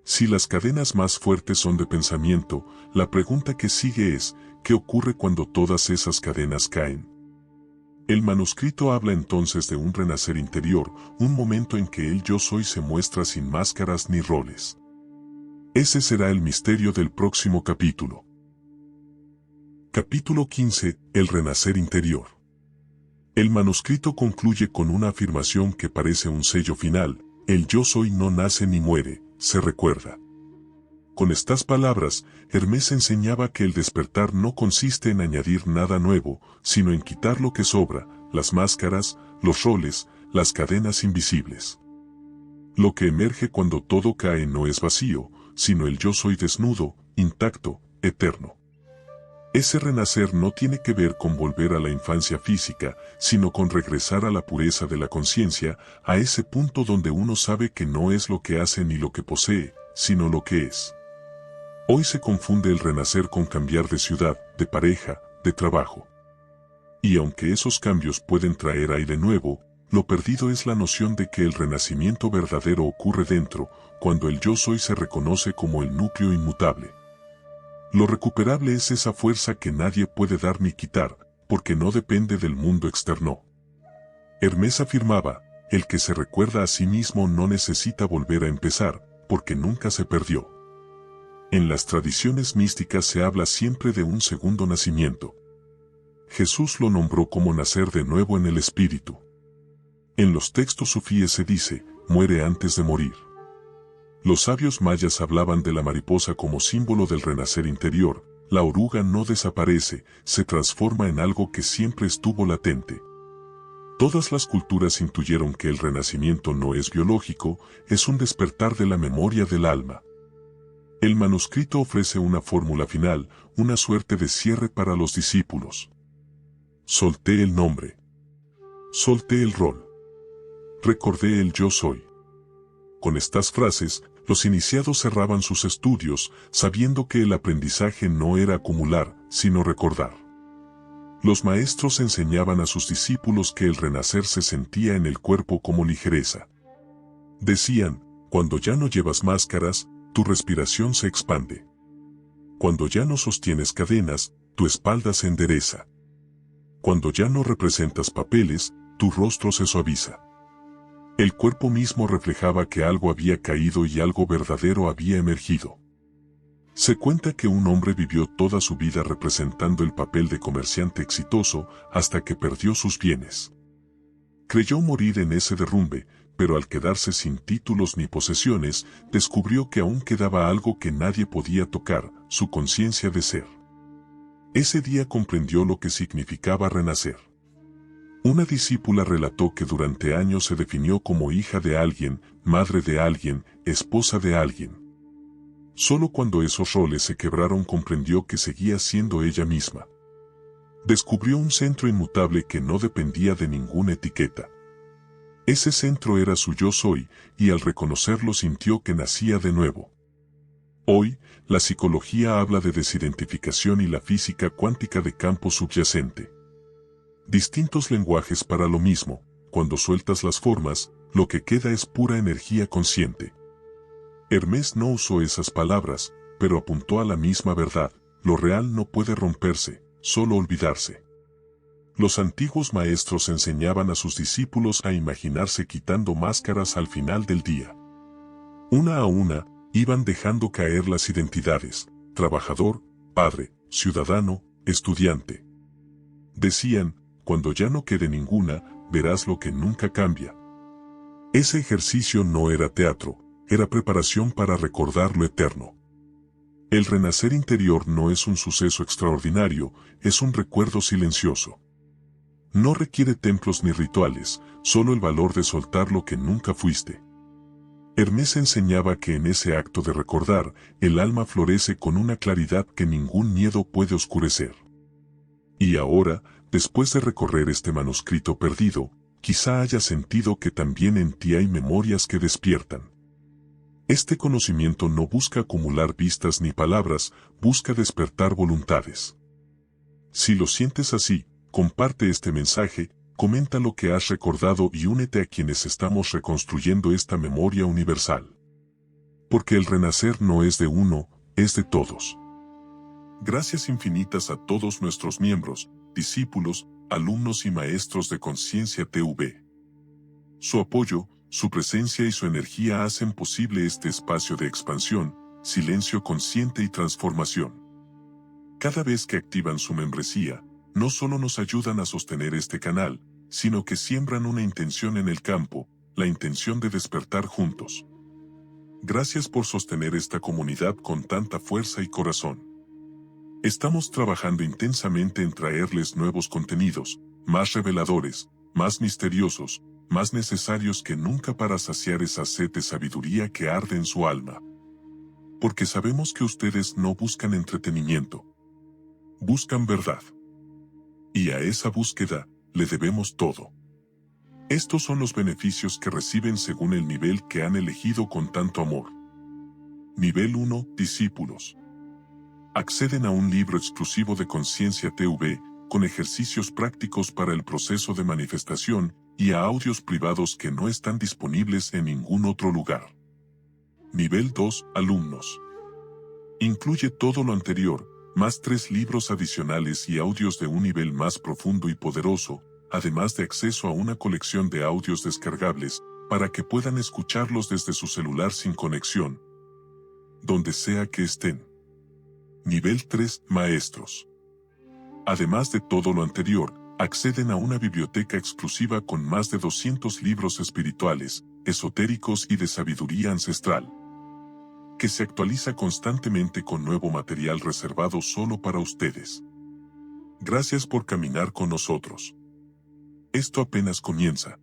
Si las cadenas más fuertes son de pensamiento, la pregunta que sigue es, ¿qué ocurre cuando todas esas cadenas caen? El manuscrito habla entonces de un renacer interior, un momento en que el yo soy se muestra sin máscaras ni roles. Ese será el misterio del próximo capítulo. Capítulo 15. El renacer interior. El manuscrito concluye con una afirmación que parece un sello final: el yo soy no nace ni muere, se recuerda. Con estas palabras, Hermés enseñaba que el despertar no consiste en añadir nada nuevo, sino en quitar lo que sobra, las máscaras, los roles, las cadenas invisibles. Lo que emerge cuando todo cae no es vacío, sino el yo soy desnudo, intacto, eterno. Ese renacer no tiene que ver con volver a la infancia física, sino con regresar a la pureza de la conciencia, a ese punto donde uno sabe que no es lo que hace ni lo que posee, sino lo que es. Hoy se confunde el renacer con cambiar de ciudad, de pareja, de trabajo. Y aunque esos cambios pueden traer aire nuevo, lo perdido es la noción de que el renacimiento verdadero ocurre dentro, cuando el yo soy se reconoce como el núcleo inmutable. Lo recuperable es esa fuerza que nadie puede dar ni quitar, porque no depende del mundo externo. Hermés afirmaba, el que se recuerda a sí mismo no necesita volver a empezar, porque nunca se perdió. En las tradiciones místicas se habla siempre de un segundo nacimiento. Jesús lo nombró como nacer de nuevo en el espíritu. En los textos sufíes se dice, muere antes de morir. Los sabios mayas hablaban de la mariposa como símbolo del renacer interior. La oruga no desaparece, se transforma en algo que siempre estuvo latente. Todas las culturas intuyeron que el renacimiento no es biológico, es un despertar de la memoria del alma. El manuscrito ofrece una fórmula final, una suerte de cierre para los discípulos. Solté el nombre. Solté el rol. Recordé el yo soy. Con estas frases, los iniciados cerraban sus estudios, sabiendo que el aprendizaje no era acumular, sino recordar. Los maestros enseñaban a sus discípulos que el renacer se sentía en el cuerpo como ligereza. Decían, cuando ya no llevas máscaras, tu respiración se expande. Cuando ya no sostienes cadenas, tu espalda se endereza. Cuando ya no representas papeles, tu rostro se suaviza. El cuerpo mismo reflejaba que algo había caído y algo verdadero había emergido. Se cuenta que un hombre vivió toda su vida representando el papel de comerciante exitoso hasta que perdió sus bienes. Creyó morir en ese derrumbe, pero al quedarse sin títulos ni posesiones, descubrió que aún quedaba algo que nadie podía tocar, su conciencia de ser. Ese día comprendió lo que significaba renacer. Una discípula relató que durante años se definió como hija de alguien, madre de alguien, esposa de alguien. Solo cuando esos roles se quebraron comprendió que seguía siendo ella misma. Descubrió un centro inmutable que no dependía de ninguna etiqueta. Ese centro era su yo soy, y al reconocerlo sintió que nacía de nuevo. Hoy, la psicología habla de desidentificación y la física cuántica de campo subyacente. Distintos lenguajes para lo mismo, cuando sueltas las formas, lo que queda es pura energía consciente. Hermés no usó esas palabras, pero apuntó a la misma verdad: lo real no puede romperse, solo olvidarse. Los antiguos maestros enseñaban a sus discípulos a imaginarse quitando máscaras al final del día. Una a una, iban dejando caer las identidades: trabajador, padre, ciudadano, estudiante. Decían, cuando ya no quede ninguna, verás lo que nunca cambia. Ese ejercicio no era teatro, era preparación para recordar lo eterno. El renacer interior no es un suceso extraordinario, es un recuerdo silencioso. No requiere templos ni rituales, solo el valor de soltar lo que nunca fuiste. Hermés enseñaba que en ese acto de recordar, el alma florece con una claridad que ningún miedo puede oscurecer. Y ahora, después de recorrer este manuscrito perdido, quizá hayas sentido que también en ti hay memorias que despiertan. Este conocimiento no busca acumular vistas ni palabras, busca despertar voluntades. Si lo sientes así, comparte este mensaje, comenta lo que has recordado y únete a quienes estamos reconstruyendo esta memoria universal. Porque el renacer no es de uno, es de todos. Gracias infinitas a todos nuestros miembros, discípulos, alumnos y maestros de Conciencia TV. Su apoyo, su presencia y su energía hacen posible este espacio de expansión, silencio consciente y transformación. Cada vez que activan su membresía, no solo nos ayudan a sostener este canal, sino que siembran una intención en el campo, la intención de despertar juntos. Gracias por sostener esta comunidad con tanta fuerza y corazón. Estamos trabajando intensamente en traerles nuevos contenidos, más reveladores, más misteriosos, más necesarios que nunca para saciar esa sed de sabiduría que arde en su alma. Porque sabemos que ustedes no buscan entretenimiento. Buscan verdad. Y a esa búsqueda, le debemos todo. Estos son los beneficios que reciben según el nivel que han elegido con tanto amor. Nivel 1, discípulos. Acceden a un libro exclusivo de Conciencia TV, con ejercicios prácticos para el proceso de manifestación, y a audios privados que no están disponibles en ningún otro lugar. Nivel 2, alumnos. Incluye todo lo anterior, más 3 libros adicionales y audios de un nivel más profundo y poderoso, además de acceso a una colección de audios descargables, para que puedan escucharlos desde su celular sin conexión, donde sea que estén. Nivel 3, maestros. Además de todo lo anterior, acceden a una biblioteca exclusiva con más de 200 libros espirituales, esotéricos y de sabiduría ancestral, que se actualiza constantemente con nuevo material reservado solo para ustedes. Gracias por caminar con nosotros. Esto apenas comienza.